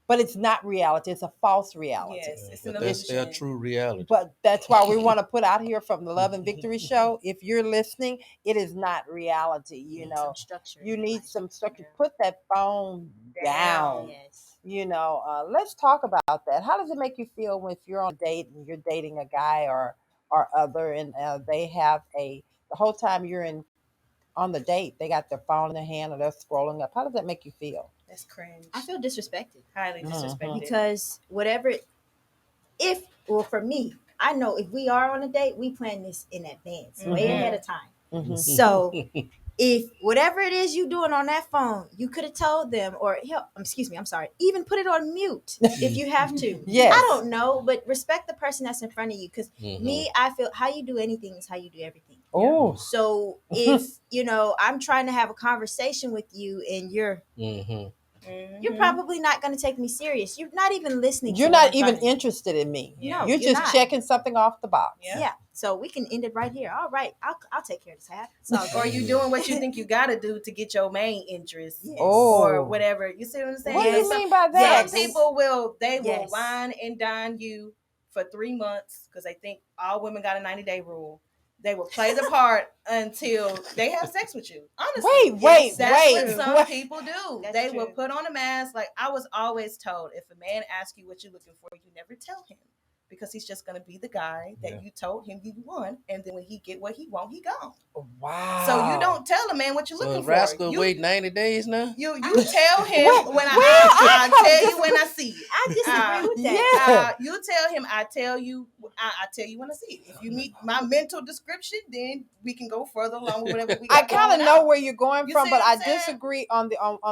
[SPEAKER 1] but it's not reality. It's a false reality.
[SPEAKER 4] Yes, it's
[SPEAKER 3] But
[SPEAKER 4] an
[SPEAKER 3] that's their
[SPEAKER 4] illusion.
[SPEAKER 3] true reality.
[SPEAKER 1] But that's why we want to put out here from the Love and Victory Show. If you're listening, it is not reality. You know,
[SPEAKER 2] some structure.
[SPEAKER 1] you need some structure.
[SPEAKER 4] Yeah.
[SPEAKER 1] Put that phone down.
[SPEAKER 2] Yes.
[SPEAKER 1] You know, let's talk about that. How does it make you feel if you're on a date and you're dating a guy or other, and they have the whole time you're on the date, they got their phone in their hand or they're scrolling up. How does that make you feel?
[SPEAKER 4] That's cringe.
[SPEAKER 2] I feel disrespected.
[SPEAKER 4] Highly disrespected.
[SPEAKER 2] Because for me, I know if we are on a date, we plan this in advance, way ahead of time.
[SPEAKER 1] Mhm.
[SPEAKER 2] So if whatever it is you doing on that phone, you could have told them, or I'm sorry, even put it on mute if you have to.
[SPEAKER 1] Yes.
[SPEAKER 2] I don't know, but respect the person that's in front of you. Because me, I feel how you do anything is how you do everything.
[SPEAKER 1] Oh,
[SPEAKER 2] So if I'm trying to have a conversation with you and you're probably not going to take me serious. You're not even listening.
[SPEAKER 1] You're not even interested in me.
[SPEAKER 2] No,
[SPEAKER 1] you're just
[SPEAKER 2] not.
[SPEAKER 1] checking something off the box.
[SPEAKER 2] Yeah. So we can end it right here. All right, I'll take care of this half. So
[SPEAKER 4] Or you doing what you think you gotta do to get your main interest,
[SPEAKER 1] Oh.
[SPEAKER 4] or whatever. You see what I'm saying?
[SPEAKER 1] What do you mean by that?
[SPEAKER 4] Some people will
[SPEAKER 2] Yes.
[SPEAKER 4] wine and dine you for 3 months because they think all women got a 90-day rule. They will play the part until they have sex with you. Honestly, that's what some people do. They will put on a mask. Like I was always told, if a man asks you what you're looking for, you never tell him. Because he's just going to be the guy that you told him you want, and then when he get what he want, he gone.
[SPEAKER 1] Wow.
[SPEAKER 4] So you don't tell a man what you're looking for.
[SPEAKER 3] Rascal wait 90 days now?
[SPEAKER 4] You tell him I tell you when I see it.
[SPEAKER 2] I disagree with that.
[SPEAKER 4] You tell him I tell you when I see it. If you meet my mental description, then we can go further along with whatever we got.
[SPEAKER 1] I kind of know where you're going from, but I
[SPEAKER 4] saying?
[SPEAKER 1] disagree on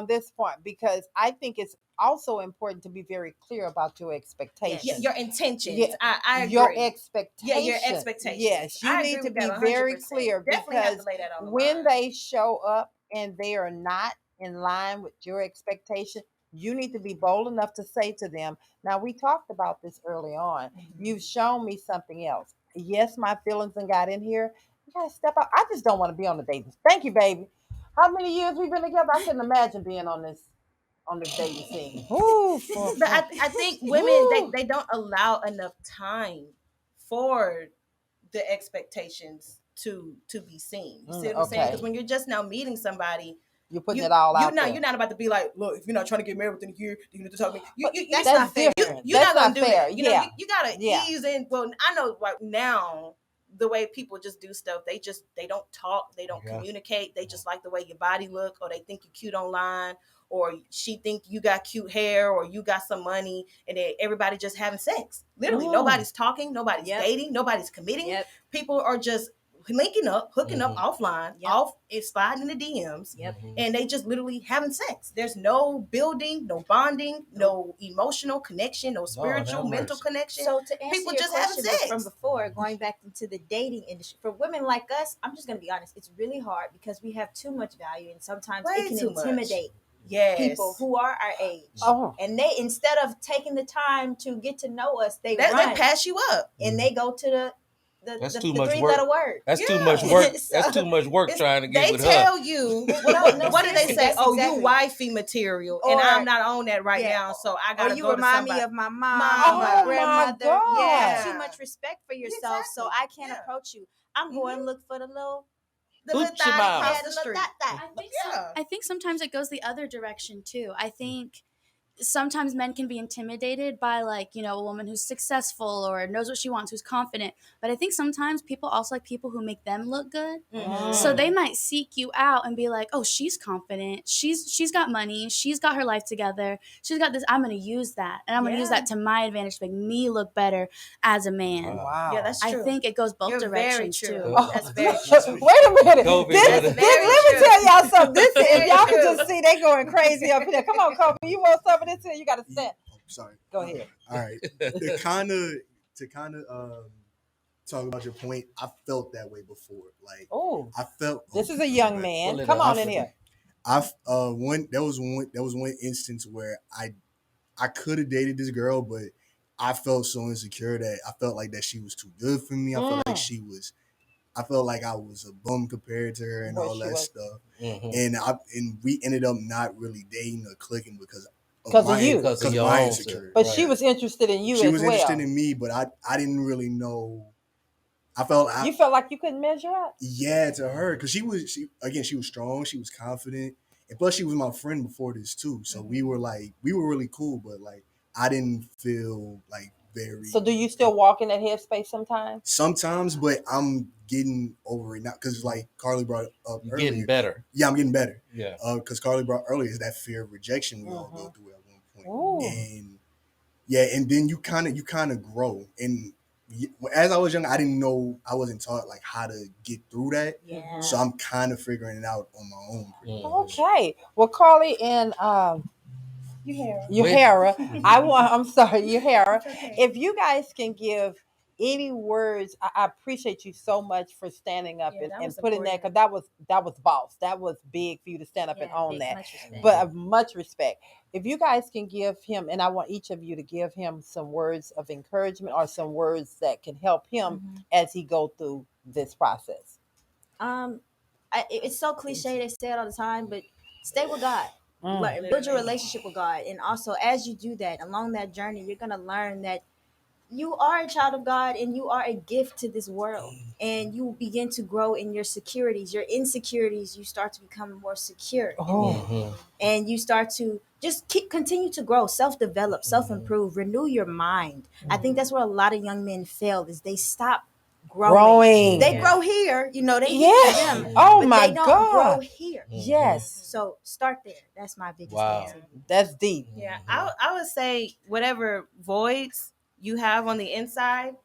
[SPEAKER 1] this point because I think it's also important to be very clear about your expectations.
[SPEAKER 4] Yeah, your intentions. Yeah, I agree.
[SPEAKER 1] Your expectations.
[SPEAKER 4] Yeah, your expectations.
[SPEAKER 1] Yes, you need to be very clear because when they show up and they are not in line with your expectation, you need to be bold enough to say to them, now we talked about this early on. You've shown me something else. Yes, my feelings and got in here. You gotta step out. I just don't want to be on the dating. Thank you, baby. How many years we've been together? I couldn't imagine being on this dating scene.
[SPEAKER 4] But I think women they don't allow enough time for the expectations to be seen. You see what I'm saying? Because when you're just now meeting somebody,
[SPEAKER 1] you're putting it all out there.
[SPEAKER 4] You're not about to be like, look, if you're not trying to get married within a year, you need to talk to me.
[SPEAKER 1] That's not fair.
[SPEAKER 4] You're not gonna do
[SPEAKER 1] fair.
[SPEAKER 4] that. You know, you gotta ease in. Well, I know right now the way people just do stuff, they don't talk, they don't communicate, they just like the way your body look, or they think you're cute online, or she think you got cute hair, or you got some money, and then everybody just having sex. Literally, nobody's talking, nobody's dating, nobody's committing. People are just linking up, hooking up offline, sliding in the DMs, and they just literally having sex. There's no building, no bonding, no emotional connection, no spiritual, mental connection.
[SPEAKER 2] So to answer
[SPEAKER 4] people
[SPEAKER 2] your
[SPEAKER 4] just
[SPEAKER 2] question
[SPEAKER 4] having sex
[SPEAKER 2] from before, going back into the dating industry, for women like us, I'm just going to be honest, it's really hard because we have too much value, and sometimes it can intimidate people who are our age. And they, instead of taking the time to get to know us, they
[SPEAKER 4] pass you up,
[SPEAKER 2] and they go to the
[SPEAKER 3] That's
[SPEAKER 2] the
[SPEAKER 3] too much
[SPEAKER 2] three-letter word.
[SPEAKER 3] That's too much work. That's too much work trying to get with her.
[SPEAKER 4] They tell you, what do they say? Oh, you wifey material, and I'm not on that right now, so I gotta
[SPEAKER 2] you
[SPEAKER 4] go
[SPEAKER 2] remind
[SPEAKER 4] to somebody.
[SPEAKER 2] me of my mom, my grandmother.
[SPEAKER 1] You
[SPEAKER 2] have too much respect for yourself, so I can't approach you. I'm going to look for the little
[SPEAKER 4] thigh across the street.
[SPEAKER 5] I think sometimes it goes the other direction too. I think sometimes men can be intimidated by, like, you know, a woman who's successful or knows what she wants, who's confident. But I think sometimes people also like people who make them look good. So they might seek you out and be like, oh, she's confident, she's got money, she's got her life together, she's got this, I'm going to use that, and I'm going to use that to my advantage to make me look better as a man.
[SPEAKER 1] Wow.
[SPEAKER 4] Yeah, that's true.
[SPEAKER 5] I think it goes both directions too.
[SPEAKER 4] That's very true.
[SPEAKER 1] Wait a minute.
[SPEAKER 3] Let
[SPEAKER 1] me tell y'all something. If y'all can just see, they going crazy up here. Come on, Kobe. You want some of this here? You got to stand.
[SPEAKER 7] Sorry.
[SPEAKER 1] Go ahead.
[SPEAKER 7] All right. To kind of talk about your point, I felt that way before. Like, I felt
[SPEAKER 1] this is a young man. Come on in here.
[SPEAKER 7] There was one instance where I could have dated this girl, but I felt so insecure that I felt like that she was too good for me. I felt like I was a bum compared to her and all that stuff. And we ended up not really dating or clicking because
[SPEAKER 1] because of you,
[SPEAKER 3] because of
[SPEAKER 7] because of
[SPEAKER 3] your
[SPEAKER 7] my
[SPEAKER 3] own
[SPEAKER 7] insecurity.
[SPEAKER 1] but
[SPEAKER 3] right.
[SPEAKER 1] she was interested in you
[SPEAKER 7] She
[SPEAKER 1] as
[SPEAKER 7] was
[SPEAKER 1] well.
[SPEAKER 7] interested in me, but I didn't really know. I felt
[SPEAKER 1] You felt like you couldn't measure up.
[SPEAKER 7] yeah, to her, because she was strong, she was confident, and plus she was my friend before this too. So we were really cool, but like I didn't feel like very.
[SPEAKER 1] So do you still walk in that headspace sometimes?
[SPEAKER 7] Sometimes, but I'm getting over it now because like Karli brought up
[SPEAKER 3] You're
[SPEAKER 7] earlier.
[SPEAKER 3] getting better.
[SPEAKER 7] Yeah, I'm getting better.
[SPEAKER 3] Yeah.
[SPEAKER 7] Because Karli brought earlier is that fear of rejection we all go through at one point,
[SPEAKER 1] Ooh.
[SPEAKER 7] and yeah, and then you kind of grow. And as I was young, I didn't know, I wasn't taught like how to get through that.
[SPEAKER 2] Yeah.
[SPEAKER 7] So I'm kind of figuring it out on my own.
[SPEAKER 1] Okay. Well, Karli and Euharra, I'm sorry, Euharra. If you guys can give any words, I appreciate you so much for standing up and putting that, because that was boss. That was big for you to stand up and own that. But much respect. If you guys can give him, and I want each of you to give him some words of encouragement or some words that can help him as he go through this process.
[SPEAKER 2] It's so cliche, they say it all the time, but stay with God. Build your relationship with God. And also, as you do that, along that journey, you're going to learn that you are a child of God and you are a gift to this world. And you begin to grow in your securities, your insecurities. You start to become more secure. And you start to just continue to grow, self-develop, self-improve, renew your mind. I think that's where a lot of young men fail, is they stop growing. They grow here, they get to them.
[SPEAKER 1] Oh
[SPEAKER 2] but
[SPEAKER 1] my
[SPEAKER 2] they don't
[SPEAKER 1] God.
[SPEAKER 2] grow here.
[SPEAKER 1] Yes.
[SPEAKER 2] So start there. That's my biggest
[SPEAKER 3] Wow.
[SPEAKER 2] thing.
[SPEAKER 1] That's deep.
[SPEAKER 4] Yeah, I would say whatever voids you have on the inside,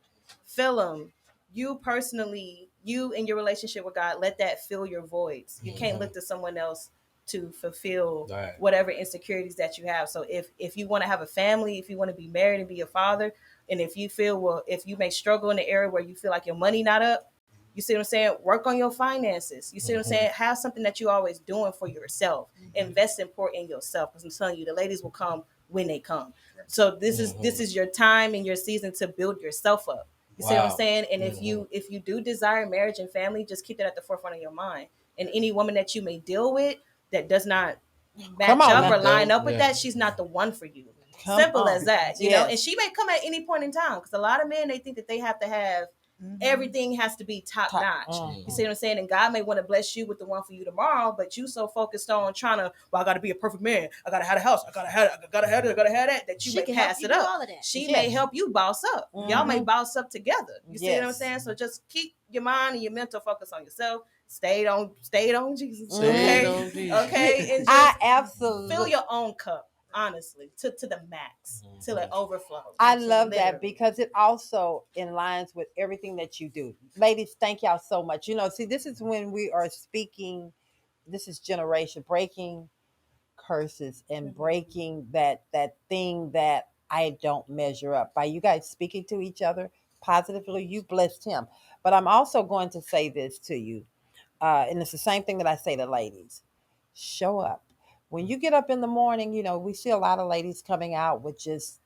[SPEAKER 4] fill them. You personally, you in your relationship with God, let that fill your voids. You can't look to someone else to fulfill whatever insecurities that you have. So if you want to have a family, if you want to be married and be a father, and if you feel, if you may struggle in the area where you feel like your money not up, you see what I'm saying? Work on your finances. You see what I'm saying? Have something that you're always doing for yourself. Invest in yourself. Because I'm telling you, the ladies will come when they come. So this is your time and your season to build yourself up. You see what I'm saying? And if you do desire marriage and family, just keep that at the forefront of your mind. And any woman that you may deal with that does not match up or line up with that, she's not the one for you. Simple as that, you know. And she may come at any point in time, because a lot of men, they think that they have to have everything has to be top notch. You see what I'm saying? And God may want to bless you with the one for you tomorrow, but you so focused on trying to, well, I got to be a perfect man. I got to have a house. I got to have that you may pass it up. She may help you boss up. Y'all may boss up together. You see what I'm saying? So just keep your mind and your mental focus on yourself. Stay on Jesus. Okay. And just
[SPEAKER 1] I absolutely
[SPEAKER 4] fill your own cup. Honestly, to the max, till it overflows.
[SPEAKER 1] I love that, because it also aligns with everything that you do. Ladies, thank y'all so much. See, this is when we are speaking, this is generation breaking curses and breaking that thing that I don't measure up. By you guys speaking to each other positively, you blessed him. But I'm also going to say this to you, and it's the same thing that I say to ladies. Show up. When you get up in the morning, we see a lot of ladies coming out with just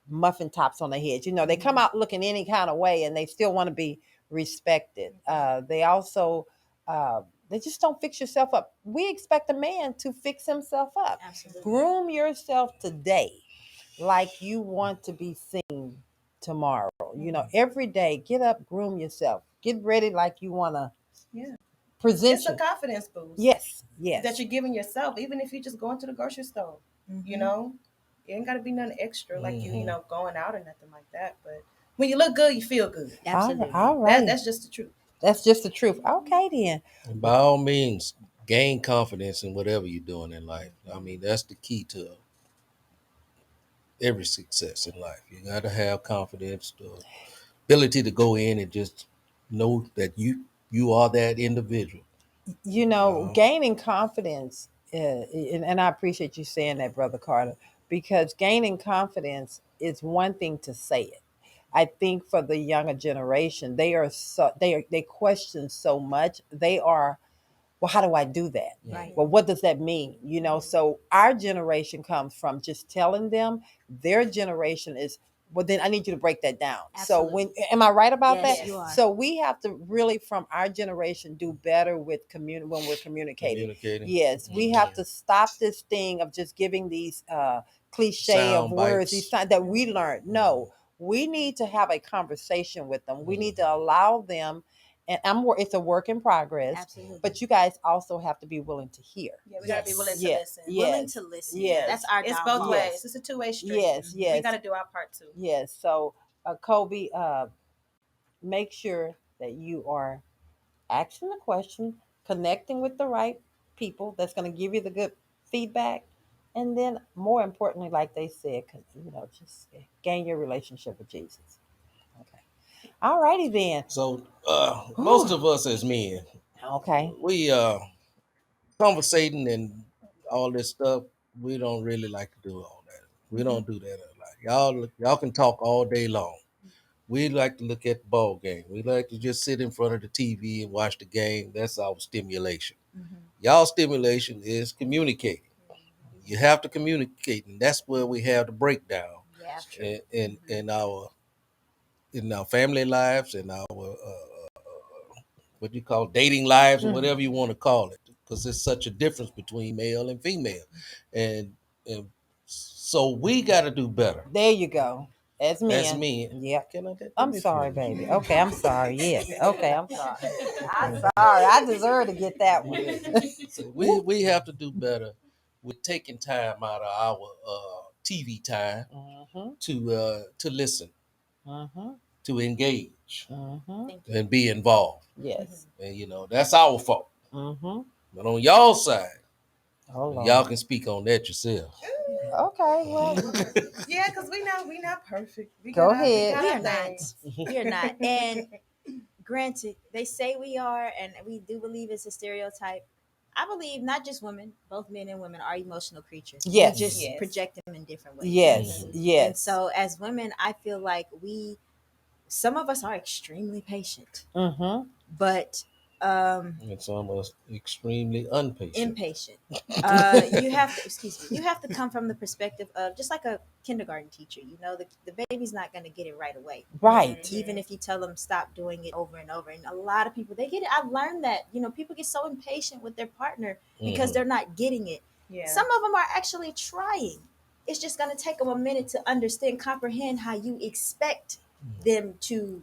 [SPEAKER 1] muffin tops on their heads. They come out looking any kind of way and they still want to be respected. They also, they just don't fix yourself up. We expect a man to fix himself up.
[SPEAKER 2] Absolutely.
[SPEAKER 1] Groom yourself today like you want to be seen tomorrow. Every day, get up, groom yourself. Get ready like you want to present.
[SPEAKER 4] It's a confidence boost.
[SPEAKER 1] Yes.
[SPEAKER 4] That you're giving yourself, even if you're just going to the grocery store. It ain't got to be nothing extra, like you going out or nothing like that. But when you look good, you feel good.
[SPEAKER 2] Absolutely.
[SPEAKER 1] All right.
[SPEAKER 4] That's just the truth.
[SPEAKER 1] That's just the truth. Okay, then.
[SPEAKER 3] And by all means, gain confidence in whatever you're doing in life. I mean, that's the key to every success in life. You got to have confidence, the ability to go in and just know that you are that individual.
[SPEAKER 1] Gaining confidence, and I appreciate you saying that, Brother Carter, because gaining confidence is one thing to say it. I think for the younger generation, they question so much. They are, well, how do I do that?
[SPEAKER 2] Right.
[SPEAKER 1] Well, what does that mean? So our generation comes from just telling them. Their generation is Well, then I need you to break that down.
[SPEAKER 2] Absolutely.
[SPEAKER 1] So am I right about
[SPEAKER 2] Yes,
[SPEAKER 1] that?
[SPEAKER 2] you are.
[SPEAKER 1] So we have to really, from our generation, do better with when we're communicating. Yes, we have to stop this thing of just giving these cliche of
[SPEAKER 3] Sound
[SPEAKER 1] words,
[SPEAKER 3] bites.
[SPEAKER 1] that we learned. No, we need to have a conversation with them. We need to allow them, and it's a work in progress.
[SPEAKER 2] Absolutely.
[SPEAKER 1] But you guys also have to be willing to hear.
[SPEAKER 4] Yeah, we gotta be willing to
[SPEAKER 1] Yes.
[SPEAKER 4] listen.
[SPEAKER 2] Willing to listen.
[SPEAKER 1] Yes.
[SPEAKER 2] That's our
[SPEAKER 4] It's
[SPEAKER 2] downfall.
[SPEAKER 4] both ways. It's a two-way street.
[SPEAKER 1] Yes, yes.
[SPEAKER 4] We gotta do our part too.
[SPEAKER 1] Yes. So, Kobe, make sure that you are asking the question, connecting with the right people that's going to give you the good feedback, and then more importantly, like they said, just gain your relationship with Jesus. Okay. All righty then.
[SPEAKER 3] So most of us as men,
[SPEAKER 1] Okay.
[SPEAKER 3] we conversating and all this stuff, we don't really like to do all that. We don't do that a lot. Y'all can talk all day long. We like to look at the ball game. We like to just sit in front of the TV and watch the game. That's our stimulation. Y'all stimulation is communicating. You have to communicate, and that's where we have the breakdown.
[SPEAKER 2] Yeah.
[SPEAKER 3] In our family lives, in our what you call dating lives, or whatever you want to call it, because there's such a difference between male and female, and so we got to do better.
[SPEAKER 1] There you go. As men.
[SPEAKER 3] As men.
[SPEAKER 1] Yep.
[SPEAKER 3] Let
[SPEAKER 1] I'm
[SPEAKER 3] me
[SPEAKER 1] sorry,
[SPEAKER 3] finish.
[SPEAKER 1] baby. Okay, I'm sorry. Yes. Okay, I'm sorry. I'm sorry. I deserve to get that one.
[SPEAKER 3] So we have to do better with taking time out of our TV time to listen, to engage, and be involved.
[SPEAKER 1] Yes.
[SPEAKER 3] And that's our fault. But on y'all side, y'all can speak on that yourself.
[SPEAKER 1] Okay, well,
[SPEAKER 4] Yeah, because we not perfect.
[SPEAKER 1] Go ahead.
[SPEAKER 2] We are not. We are not. And granted, they say we are, and we do believe it's a stereotype. I believe not just women, both men and women are emotional creatures.
[SPEAKER 1] Yes.
[SPEAKER 2] We just
[SPEAKER 4] Yes.
[SPEAKER 2] project them in different ways.
[SPEAKER 1] yes, yes.
[SPEAKER 2] And so as women, I feel like some of us are extremely patient, but
[SPEAKER 3] And some of us extremely impatient.
[SPEAKER 2] you have to come from the perspective of just like a kindergarten teacher. The baby's not going to get it right away,
[SPEAKER 1] Right.
[SPEAKER 2] even if you tell them stop doing it over and over. And a lot of people, they get it. I've learned that people get so impatient with their partner because they're not getting it.
[SPEAKER 4] Yeah.
[SPEAKER 2] Some of them are actually trying. It's just going to take them a minute to understand, comprehend how you expect them to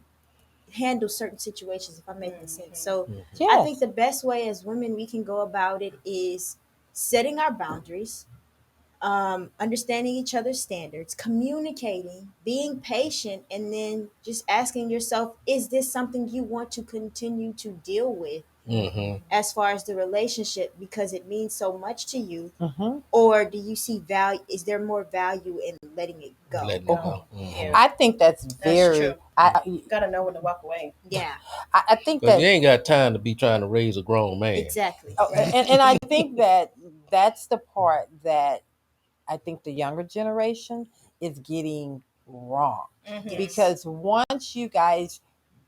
[SPEAKER 2] handle certain situations, if I'm making sense. So
[SPEAKER 1] Yes.
[SPEAKER 2] I think the best way as women we can go about it is setting our boundaries, understanding each other's standards, communicating, being patient, and then just asking yourself, is this something you want to continue to deal with as far as the relationship because it means so much to you? Or do you see value? Is there more value in letting it go?
[SPEAKER 4] Yeah.
[SPEAKER 1] I think that's very.
[SPEAKER 4] true. You gotta know when to walk away.
[SPEAKER 2] Yeah,
[SPEAKER 1] I think
[SPEAKER 3] Because
[SPEAKER 1] that
[SPEAKER 3] you ain't got time to be trying to raise a grown man.
[SPEAKER 2] exactly.
[SPEAKER 1] and I think that's the part that I think the younger generation is getting wrong.
[SPEAKER 4] Mhm.
[SPEAKER 1] Because once you guys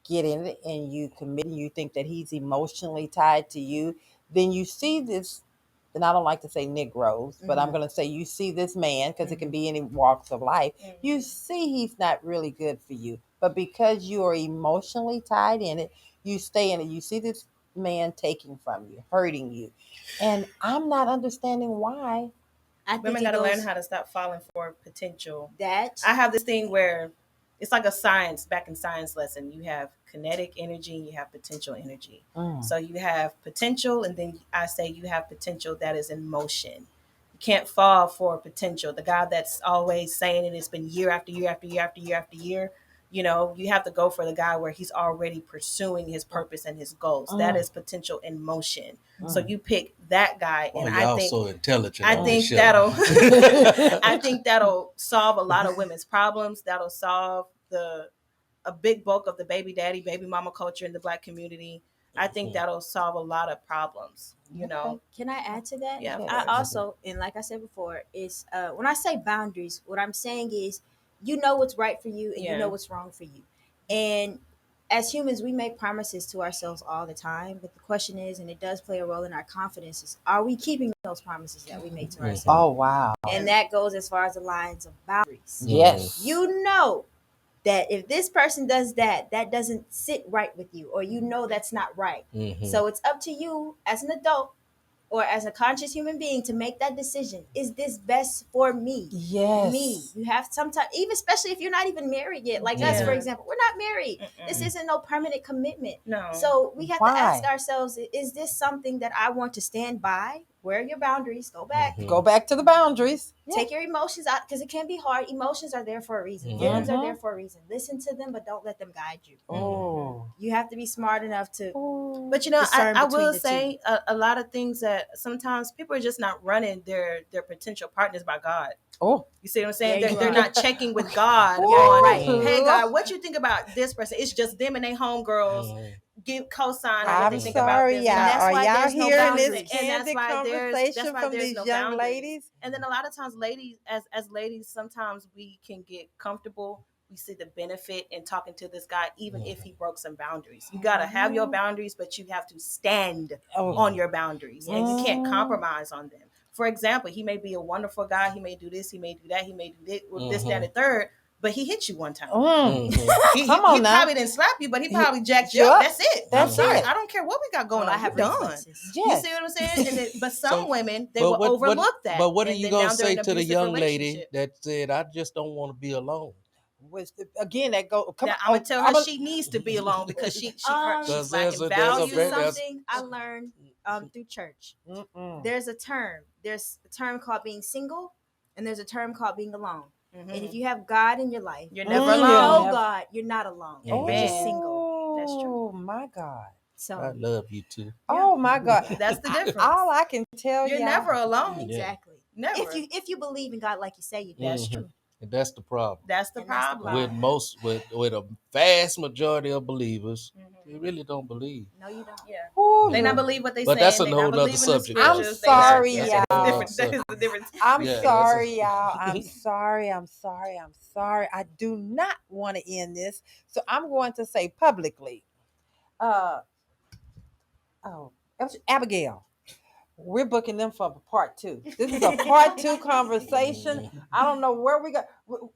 [SPEAKER 1] get in it and you commit and you think that he's emotionally tied to you, then you see this, and I don't like to say Negroes, but I'm going to say you see this man, because it can be any walks of life. You see he's not really good for you, but because you are emotionally tied in it, you stay in it. You see this man taking from you, hurting you. And I'm not understanding why.
[SPEAKER 2] I think
[SPEAKER 4] Women
[SPEAKER 2] it
[SPEAKER 4] gotta
[SPEAKER 2] goes,
[SPEAKER 4] learn how to stop falling for potential.
[SPEAKER 2] that
[SPEAKER 4] I have this thing where it's like a science, back in science lesson. You have kinetic energy, you have potential energy. So you have potential, and then I say you have potential that is in motion. You can't fall for potential. The guy that's always saying it, it's been year after year after year after year after year. You have to go for the guy where he's already pursuing his purpose and his goals. That is potential in motion. So you pick that guy, and
[SPEAKER 3] y'all
[SPEAKER 4] I think
[SPEAKER 3] so intelligent.
[SPEAKER 4] I
[SPEAKER 3] on
[SPEAKER 4] think
[SPEAKER 3] this show.
[SPEAKER 4] that'll solve a lot of women's problems. That'll solve a big bulk of the baby daddy, baby mama culture in the Black community. I think that'll solve a lot of problems.
[SPEAKER 2] Can I add to that?
[SPEAKER 4] Yeah, of
[SPEAKER 2] I
[SPEAKER 4] course.
[SPEAKER 2] also, and like I said before, is when I say boundaries, what I'm saying is you know what's right for you and you know what's wrong for you. And as humans, we make promises to ourselves all the time, but the question is, and it does play a role in our confidence, is are we keeping those promises that we make to ourselves?
[SPEAKER 1] Oh, wow.
[SPEAKER 2] And that goes as far as the lines of boundaries.
[SPEAKER 1] Yes.
[SPEAKER 2] You know that if this person does that, that doesn't sit right with you, or you know that's not right. So it's up to you as an adult or as a conscious human being to make that decision. Is this best for me?
[SPEAKER 1] Yes.
[SPEAKER 2] Me. You have sometimes, even especially if you're not even married yet, like us, for example, we're not married. This isn't no permanent commitment.
[SPEAKER 4] No.
[SPEAKER 2] So we have
[SPEAKER 1] Why?
[SPEAKER 2] to ask ourselves, is this something that I want to stand by? Where are your boundaries? Go back.
[SPEAKER 1] Go back to the boundaries.
[SPEAKER 2] Take your emotions out, because it can be hard. Emotions are there for a reason. Feelings are there for a reason. Listen to them, but don't let them guide you.
[SPEAKER 1] Oh.
[SPEAKER 2] You have to be smart enough to.
[SPEAKER 4] But you know,
[SPEAKER 2] discern
[SPEAKER 4] I
[SPEAKER 2] between
[SPEAKER 4] will
[SPEAKER 2] the
[SPEAKER 4] say a lot of things that sometimes people are just not running their potential partners by God.
[SPEAKER 1] Oh.
[SPEAKER 4] You see what I'm saying?
[SPEAKER 2] Yeah, you
[SPEAKER 4] They're
[SPEAKER 2] are.
[SPEAKER 4] not checking with God
[SPEAKER 2] Yeah,
[SPEAKER 4] on,
[SPEAKER 2] right.
[SPEAKER 4] hey God, what you think about this person? It's just them and they homegirls give cosign on what they
[SPEAKER 1] I'm
[SPEAKER 4] think about
[SPEAKER 1] sorry,
[SPEAKER 4] this.
[SPEAKER 1] y'all.
[SPEAKER 4] And that's
[SPEAKER 1] Are
[SPEAKER 4] why
[SPEAKER 1] y'all
[SPEAKER 4] there's no
[SPEAKER 1] hearing this
[SPEAKER 4] boundaries. And that's
[SPEAKER 1] candid
[SPEAKER 4] why
[SPEAKER 1] conversation from
[SPEAKER 4] there's
[SPEAKER 1] these
[SPEAKER 4] no
[SPEAKER 1] young
[SPEAKER 4] boundaries.
[SPEAKER 1] ladies?
[SPEAKER 4] And then a lot of times ladies, as ladies, sometimes we can get comfortable. We see the benefit in talking to this guy, even if he broke some boundaries. You got to have your boundaries, but you have to stand on your boundaries, and you can't compromise on them. For example, he may be a wonderful guy. He may do this. He may do that. He may do this, that, and the third. But he hit you one time. He probably didn't slap you, but he probably jacked you up. That's it.
[SPEAKER 1] That's
[SPEAKER 4] I'm sorry.
[SPEAKER 1] it.
[SPEAKER 4] I don't care what we got going on.
[SPEAKER 2] I have
[SPEAKER 4] You're done.
[SPEAKER 2] reflexes.
[SPEAKER 4] You see what I'm saying? And but some women, they
[SPEAKER 3] but
[SPEAKER 4] will overlook that.
[SPEAKER 3] But what are
[SPEAKER 4] and
[SPEAKER 3] you
[SPEAKER 4] then
[SPEAKER 3] gonna
[SPEAKER 4] now they're
[SPEAKER 3] say
[SPEAKER 4] in an
[SPEAKER 3] to the
[SPEAKER 4] abusive
[SPEAKER 3] young lady
[SPEAKER 4] relationship.
[SPEAKER 3] that said, "I just don't want to be alone"?
[SPEAKER 1] Was again that go? Come
[SPEAKER 4] Now,
[SPEAKER 1] on,
[SPEAKER 4] I'm gonna tell her she needs to be alone because she's
[SPEAKER 3] There's
[SPEAKER 4] lacking
[SPEAKER 3] a-
[SPEAKER 4] value.
[SPEAKER 3] there's a-
[SPEAKER 2] Something I learned through church.
[SPEAKER 1] Mm-mm.
[SPEAKER 2] There's a term. There's a term called being single, and there's a term called being alone. And if you have God in your life,
[SPEAKER 4] You're never
[SPEAKER 2] if you
[SPEAKER 4] alone.
[SPEAKER 2] know God, you're not alone.
[SPEAKER 3] Oh,
[SPEAKER 2] You're just single.
[SPEAKER 4] That's true.
[SPEAKER 1] Oh my God.
[SPEAKER 2] So
[SPEAKER 3] I love you too.
[SPEAKER 1] Oh my God.
[SPEAKER 4] That's the difference.
[SPEAKER 1] All I can tell
[SPEAKER 4] You're
[SPEAKER 1] y'all.
[SPEAKER 4] never alone.
[SPEAKER 2] exactly.
[SPEAKER 4] Never.
[SPEAKER 2] If you believe in God like you say you do.
[SPEAKER 4] That's true.
[SPEAKER 3] And that's the problem.
[SPEAKER 4] That's the
[SPEAKER 2] And that's the
[SPEAKER 4] problem.
[SPEAKER 3] With a vast majority of believers, they really don't believe.
[SPEAKER 2] No, you don't.
[SPEAKER 4] Yeah.
[SPEAKER 1] Ooh,
[SPEAKER 4] They not believe what they
[SPEAKER 3] But
[SPEAKER 4] say.
[SPEAKER 3] that's a
[SPEAKER 4] They
[SPEAKER 3] whole
[SPEAKER 4] not
[SPEAKER 3] nother
[SPEAKER 4] believe in the
[SPEAKER 3] subject.
[SPEAKER 1] I'm
[SPEAKER 4] scriptures.
[SPEAKER 1] sorry,
[SPEAKER 4] That's
[SPEAKER 1] y'all.
[SPEAKER 4] That is the difference.
[SPEAKER 1] I'm
[SPEAKER 3] Yeah,
[SPEAKER 1] sorry, y'all. I'm sorry. I'm sorry. I'm sorry. I do not want to end this. So I'm going to say publicly. Abigail, we're booking them for part 2. This is a part 2 conversation. I don't know where we got.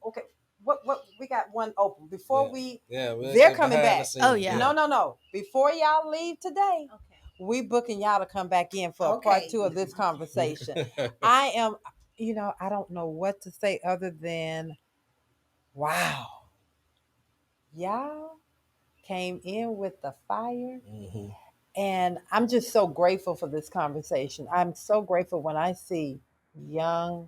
[SPEAKER 1] Okay, what we got one open before they're coming back.
[SPEAKER 2] Oh, yeah.
[SPEAKER 1] No. Before y'all leave today, we booking y'all to come back in for part 2 of this conversation. I am, I don't know what to say other than, wow, y'all came in with the fire. And I'm just so grateful for this conversation. I'm so grateful when I see young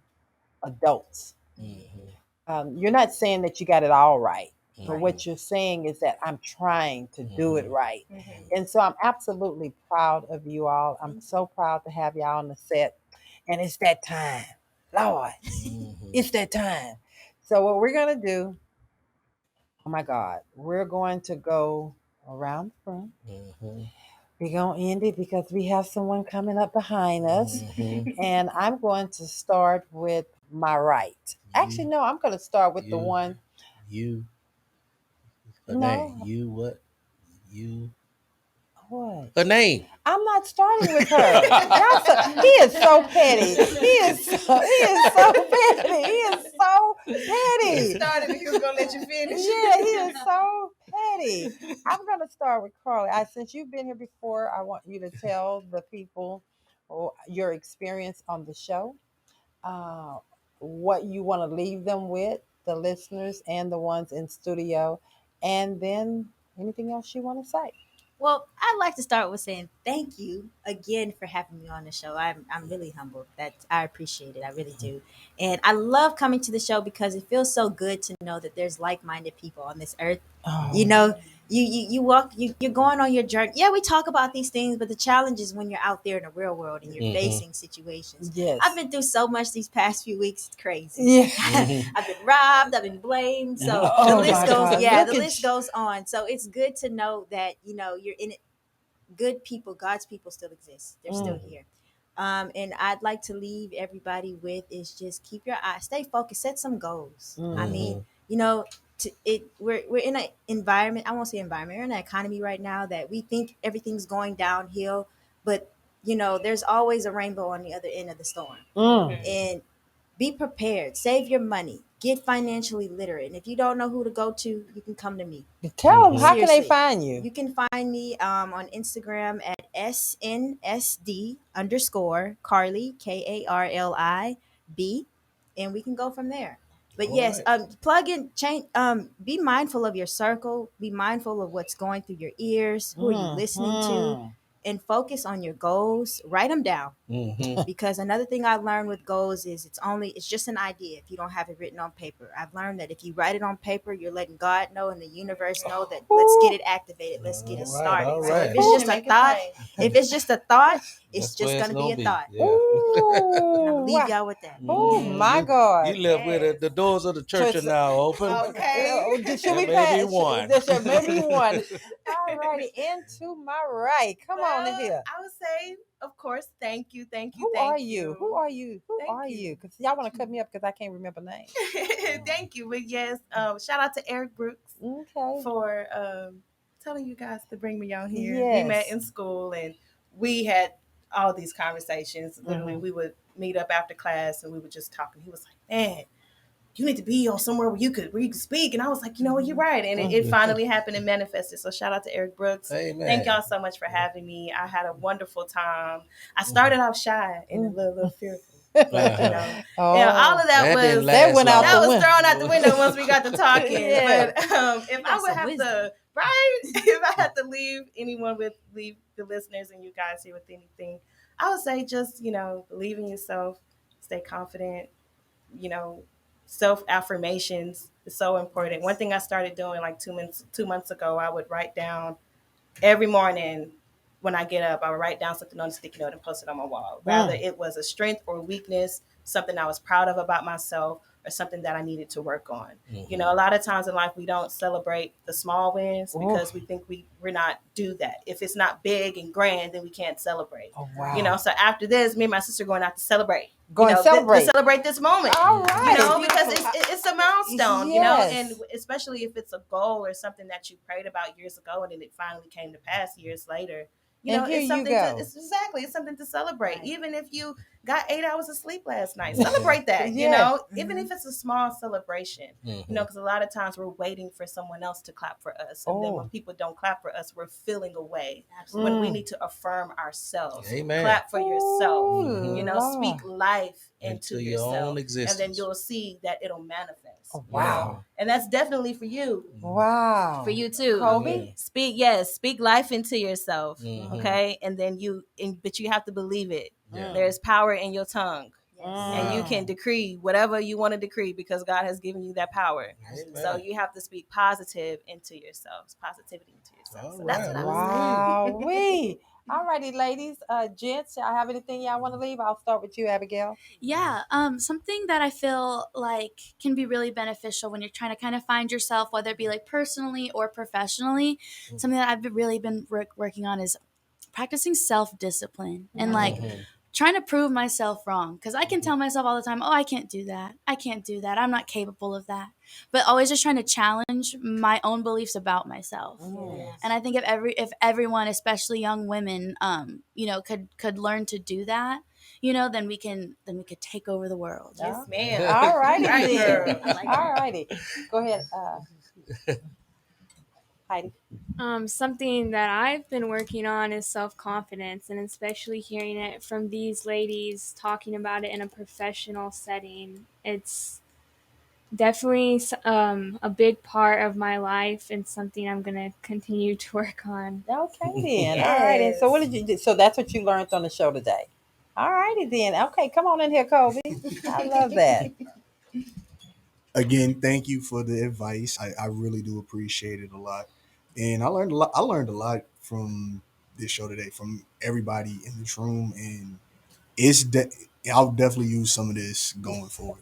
[SPEAKER 1] adults. You're not saying that you got it all right, but what you're saying is that I'm trying to do it right. And so I'm absolutely proud of you all. I'm so proud to have y'all on the set. And it's that time. Lord, it's that time. So what we're going to do, oh my God, we're going to go around the room. We're going to end it because we have someone coming up behind us. And I'm going to start with my right. Actually, no, I'm going to start with the one.
[SPEAKER 3] Her
[SPEAKER 1] No.
[SPEAKER 3] name. You what? You.
[SPEAKER 1] What?
[SPEAKER 3] Her name.
[SPEAKER 1] I'm not starting with her. He is so petty. He is so petty. He is so petty.
[SPEAKER 4] He started and he was gonna let you finish.
[SPEAKER 1] Yeah, he is so petty. I'm gonna start with Karli. Since you've been here before, I want you to tell the people your experience on the show, what you want to leave them with, the listeners and the ones in studio, and then anything else you want to say.
[SPEAKER 2] Well, I'd like to start with saying thank you again for having me on the show. I'm really humbled. I appreciate it. I really do. And I love coming to the show because it feels so good to know that there's like-minded people on this earth.
[SPEAKER 1] Oh.
[SPEAKER 2] You know, you walk, you're going on your journey. Yeah, we talk about these things, but the challenge is when you're out there in the real world and you're facing situations.
[SPEAKER 1] Yes.
[SPEAKER 2] I've been through so much these past few weeks. It's crazy.
[SPEAKER 1] Yeah.
[SPEAKER 2] I've been robbed. I've been blamed. So the list goes. Yeah, the list goes on. So it's good to know that you're in it. Good people, God's people still exist. They're still here. And I'd like to leave everybody with is just keep your eyes, stay focused, set some goals. I mean, we're in an environment. I won't say environment. We're in an economy right now that we think everything's going downhill, but there's always a rainbow on the other end of the storm. And be prepared. Save your money. get financially literate. And if you don't know who to go to, you can come to me.
[SPEAKER 1] Tell them, how can they
[SPEAKER 2] Seriously.
[SPEAKER 1] find you?
[SPEAKER 2] You can find me on Instagram at snsd_Karli, KARLIB, and we can go from there. But yes, plug in, change. Be mindful of your circle. Be mindful of what's going through your ears. Who are you listening to? And focus on your goals. Write them down. Because another thing I've learned with goals is it's just an idea if you don't have it written on paper. I've learned that if you write it on paper, you're letting God know and the universe know that let's get it activated, let's get it started. So if it's just a thought, it's just gonna be a thought.
[SPEAKER 3] Yeah.
[SPEAKER 2] And I'm gonna leave y'all with that.
[SPEAKER 1] Oh my God!
[SPEAKER 3] You left with it. The doors of the church are now open.
[SPEAKER 2] Okay.
[SPEAKER 1] Should we
[SPEAKER 3] maybe
[SPEAKER 1] pass?
[SPEAKER 3] one.
[SPEAKER 1] Maybe one. All righty, into my right. Come on in here.
[SPEAKER 4] I would say, of course, thank you.
[SPEAKER 1] Who are you? Who are you? Because y'all want to cut me up because I can't remember names.
[SPEAKER 4] Thank you. But yes, shout out to Eric Brooks for telling you guys to bring me on here.
[SPEAKER 1] Yes.
[SPEAKER 4] We met in school and we had all these conversations. Literally, we would meet up after class and we would just talk. And he was like, "Man, you need to be on somewhere where you could speak." And I was like, you know what, you're right. And it finally happened and manifested. So shout out to Eric Brooks.
[SPEAKER 3] Amen.
[SPEAKER 4] Thank y'all so much for having me. I had a wonderful time. I started off shy and a little fearful. But, all of that was thrown out the window once we got to talking. But if I would have to, if I had to leave the listeners and you guys here with anything, I would say just, believe in yourself, stay confident, self-affirmations is so important. One thing I started doing like 2 months ago, I would write down every morning when I get up, I would write down something on a sticky note and post it on my wall. Rather it was a strength or weakness, something I was proud of about myself, or something that I needed to work on. A lot of times in life we don't celebrate the small wins because we think we're not do that. If it's not big and grand, then we can't celebrate. So after this, me and my sister going out to celebrate. To celebrate this moment.
[SPEAKER 1] All right.
[SPEAKER 4] Because it's a milestone, and especially if it's a goal or something that you prayed about years ago and then it finally came to pass years later. It's something it's something to celebrate. Even if you got 8 hours of sleep last night, celebrate that, even if it's a small celebration, because a lot of times we're waiting for someone else to clap for us. And then when people don't clap for us, we're feeling away. When we need to affirm ourselves.
[SPEAKER 3] Amen.
[SPEAKER 4] Clap for yourself, speak life into yourself,
[SPEAKER 3] own existence.
[SPEAKER 4] and then you'll see that it'll manifest.
[SPEAKER 1] Wow.
[SPEAKER 4] And that's definitely for you.
[SPEAKER 1] Wow.
[SPEAKER 4] For you too.
[SPEAKER 1] Kobe?
[SPEAKER 4] Speak life into yourself. Okay. And then but you have to believe it. There's power in your tongue. And you can decree whatever you want to decree because God has given you that power.
[SPEAKER 3] Amen.
[SPEAKER 4] So you have to speak positivity into yourself. So that's what I was
[SPEAKER 1] Wow. All righty, ladies, gents, y'all have anything y'all want to leave? I'll start with you, Abigail.
[SPEAKER 5] Yeah, something that I feel like can be really beneficial when you're trying to kind of find yourself, whether it be like personally or professionally, something that I've really been working on is practicing self-discipline and like trying to prove myself wrong. Because I can tell myself all the time, oh, I can't do that. I'm not capable of that. But always just trying to challenge my own beliefs about myself. And I think if everyone, especially young women, could learn to do that, then we could take over the world.
[SPEAKER 4] Yes, ma'am.
[SPEAKER 1] All righty,
[SPEAKER 4] then.
[SPEAKER 1] All righty. Go ahead, Heidi.
[SPEAKER 6] Something that I've been working on is self-confidence, and especially hearing it from these ladies talking about it in a professional setting. It's definitely a big part of my life and something I'm going to continue to work on.
[SPEAKER 1] Okay, then. All right. And so what did you do? So that's what you learned on the show today. All righty, then. Okay, come on in here, Kobe. I love that.
[SPEAKER 7] Again, thank you for the advice. I really do appreciate it a lot. And I learned a lot. I learned a lot from this show today, from everybody in this room. And I'll definitely use some of this going forward.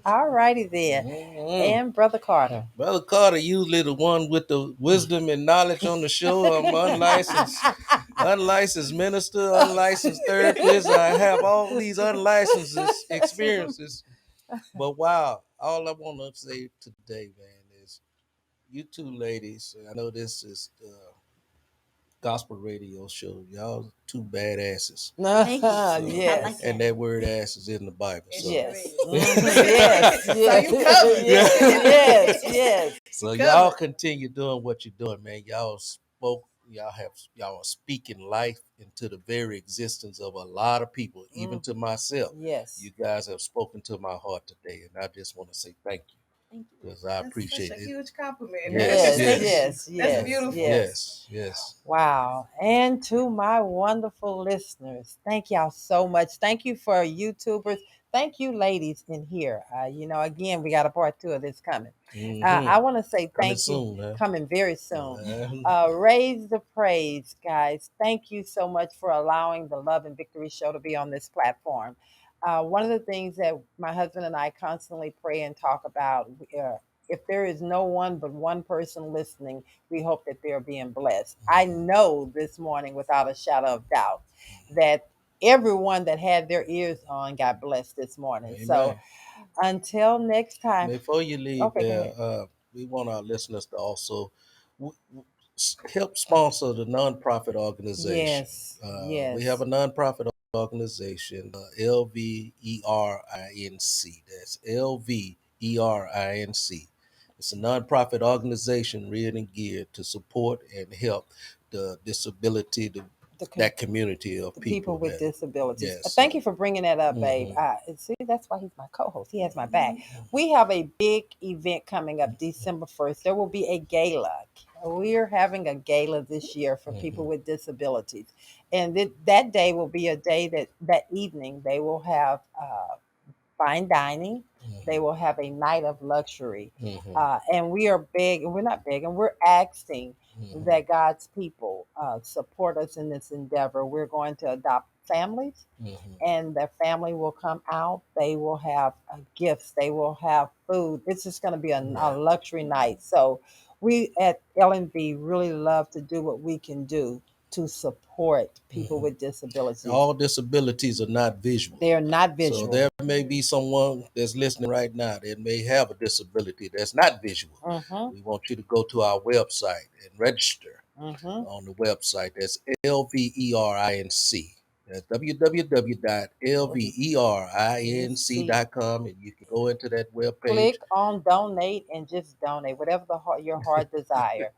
[SPEAKER 1] All righty then. And Brother Carter.
[SPEAKER 3] Brother Carter, usually the one with the wisdom and knowledge on the show. I'm unlicensed minister, unlicensed therapist. I have all these unlicensed experiences. But wow, all I want to say today, man, is you two ladies, I know this is gospel radio show. Y'all two badasses.
[SPEAKER 2] Thank you.
[SPEAKER 1] Yes.
[SPEAKER 2] I like
[SPEAKER 3] And that word ass is in the Bible.
[SPEAKER 4] It
[SPEAKER 3] So.
[SPEAKER 4] sure
[SPEAKER 1] Yes.
[SPEAKER 4] is.
[SPEAKER 1] Yes.
[SPEAKER 4] So
[SPEAKER 1] Yes.
[SPEAKER 4] you covered.
[SPEAKER 1] Yes. Yes.
[SPEAKER 3] So
[SPEAKER 4] You
[SPEAKER 3] y'all
[SPEAKER 4] covered.
[SPEAKER 3] continue doing what you're doing, man. Y'all are speaking life into the very existence of a lot of people, even to myself.
[SPEAKER 1] Yes.
[SPEAKER 3] You guys have spoken to my heart today, and I just want to say thank you
[SPEAKER 2] Thank you.
[SPEAKER 3] because I
[SPEAKER 4] That's
[SPEAKER 3] appreciate
[SPEAKER 4] such a
[SPEAKER 3] it.
[SPEAKER 4] huge compliment.
[SPEAKER 3] Yes,
[SPEAKER 1] Yes.
[SPEAKER 3] yes,
[SPEAKER 1] Yes. Yes.
[SPEAKER 4] That's beautiful.
[SPEAKER 1] Yes.
[SPEAKER 3] yes.
[SPEAKER 1] Wow. And to my wonderful listeners, thank y'all so much. Thank you for YouTubers. Thank you, ladies, in here. Again, we got a part 2 of this coming. I want to say
[SPEAKER 3] Coming
[SPEAKER 1] thank you.
[SPEAKER 3] soon, huh?
[SPEAKER 1] Coming very soon.
[SPEAKER 3] Uh,
[SPEAKER 1] Raise the praise, guys. Thank you so much for allowing the Love and Victory Show to be on this platform. One of the things that my husband and I constantly pray and talk about, if there is no one but one person listening, we hope that they're being blessed. I know this morning, without a shadow of doubt, that everyone that had their ears on got blessed this morning.
[SPEAKER 3] Amen.
[SPEAKER 1] So until next time.
[SPEAKER 3] Before you leave
[SPEAKER 1] Okay, go
[SPEAKER 3] there,
[SPEAKER 1] ahead.
[SPEAKER 3] we want our listeners to also help sponsor the nonprofit organization.
[SPEAKER 1] Yes.
[SPEAKER 3] We have
[SPEAKER 1] Yes.
[SPEAKER 3] a nonprofit organization, LVERINC. That's LVERINC. It's a nonprofit organization reared and geared to support and help the disability, that community of
[SPEAKER 1] The
[SPEAKER 3] people.
[SPEAKER 1] people with disabilities.
[SPEAKER 3] Yes.
[SPEAKER 1] Thank you for bringing that up, babe. See, that's why he's my co-host. He has my back. We have a big event coming up December 1st. There will be a gala. We're having a gala this year for people with disabilities. And that day will be a day that evening they will have fine dining. They will have a night of luxury. And we are begging, we're not begging, we're asking that God's people support us in this endeavor. We're going to adopt families, and their family will come out. They will have gifts, they will have food. It's just going to be a luxury night. So we at LNB really love to do what we can do to support people with disabilities.
[SPEAKER 3] All disabilities are not visual.
[SPEAKER 1] They're not visual.
[SPEAKER 3] So there may be someone that's listening right now that may have a disability that's not visual. We want you to go to our website and register on the website. That's LVERINC. That's www.lverinc.com, and you can go into that webpage.
[SPEAKER 1] Click on donate and just donate whatever your heart desire.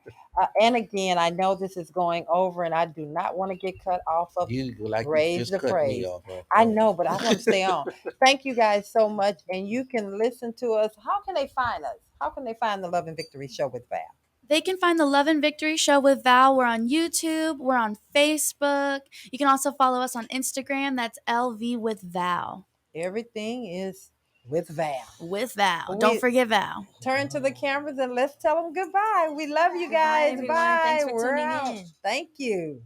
[SPEAKER 1] And again, I know this is going over, and I do not want to get cut off of Raise the Praise. I know, but I want to stay on. Thank you guys so much, and you can listen to us. How can they find us? How can they find the Love and Victory Show with Val?
[SPEAKER 5] They can find the Love and Victory Show with Val. We're on YouTube. We're on Facebook. You can also follow us on Instagram. That's LV with Val.
[SPEAKER 1] Everything is with Val.
[SPEAKER 5] With Val. Don't forget Val.
[SPEAKER 1] Turn to the cameras and let's tell them goodbye. We love you guys.
[SPEAKER 2] Bye, everyone.
[SPEAKER 1] Bye.
[SPEAKER 2] Thanks for
[SPEAKER 1] We're
[SPEAKER 2] tuning
[SPEAKER 1] out.
[SPEAKER 2] in.
[SPEAKER 1] Thank you.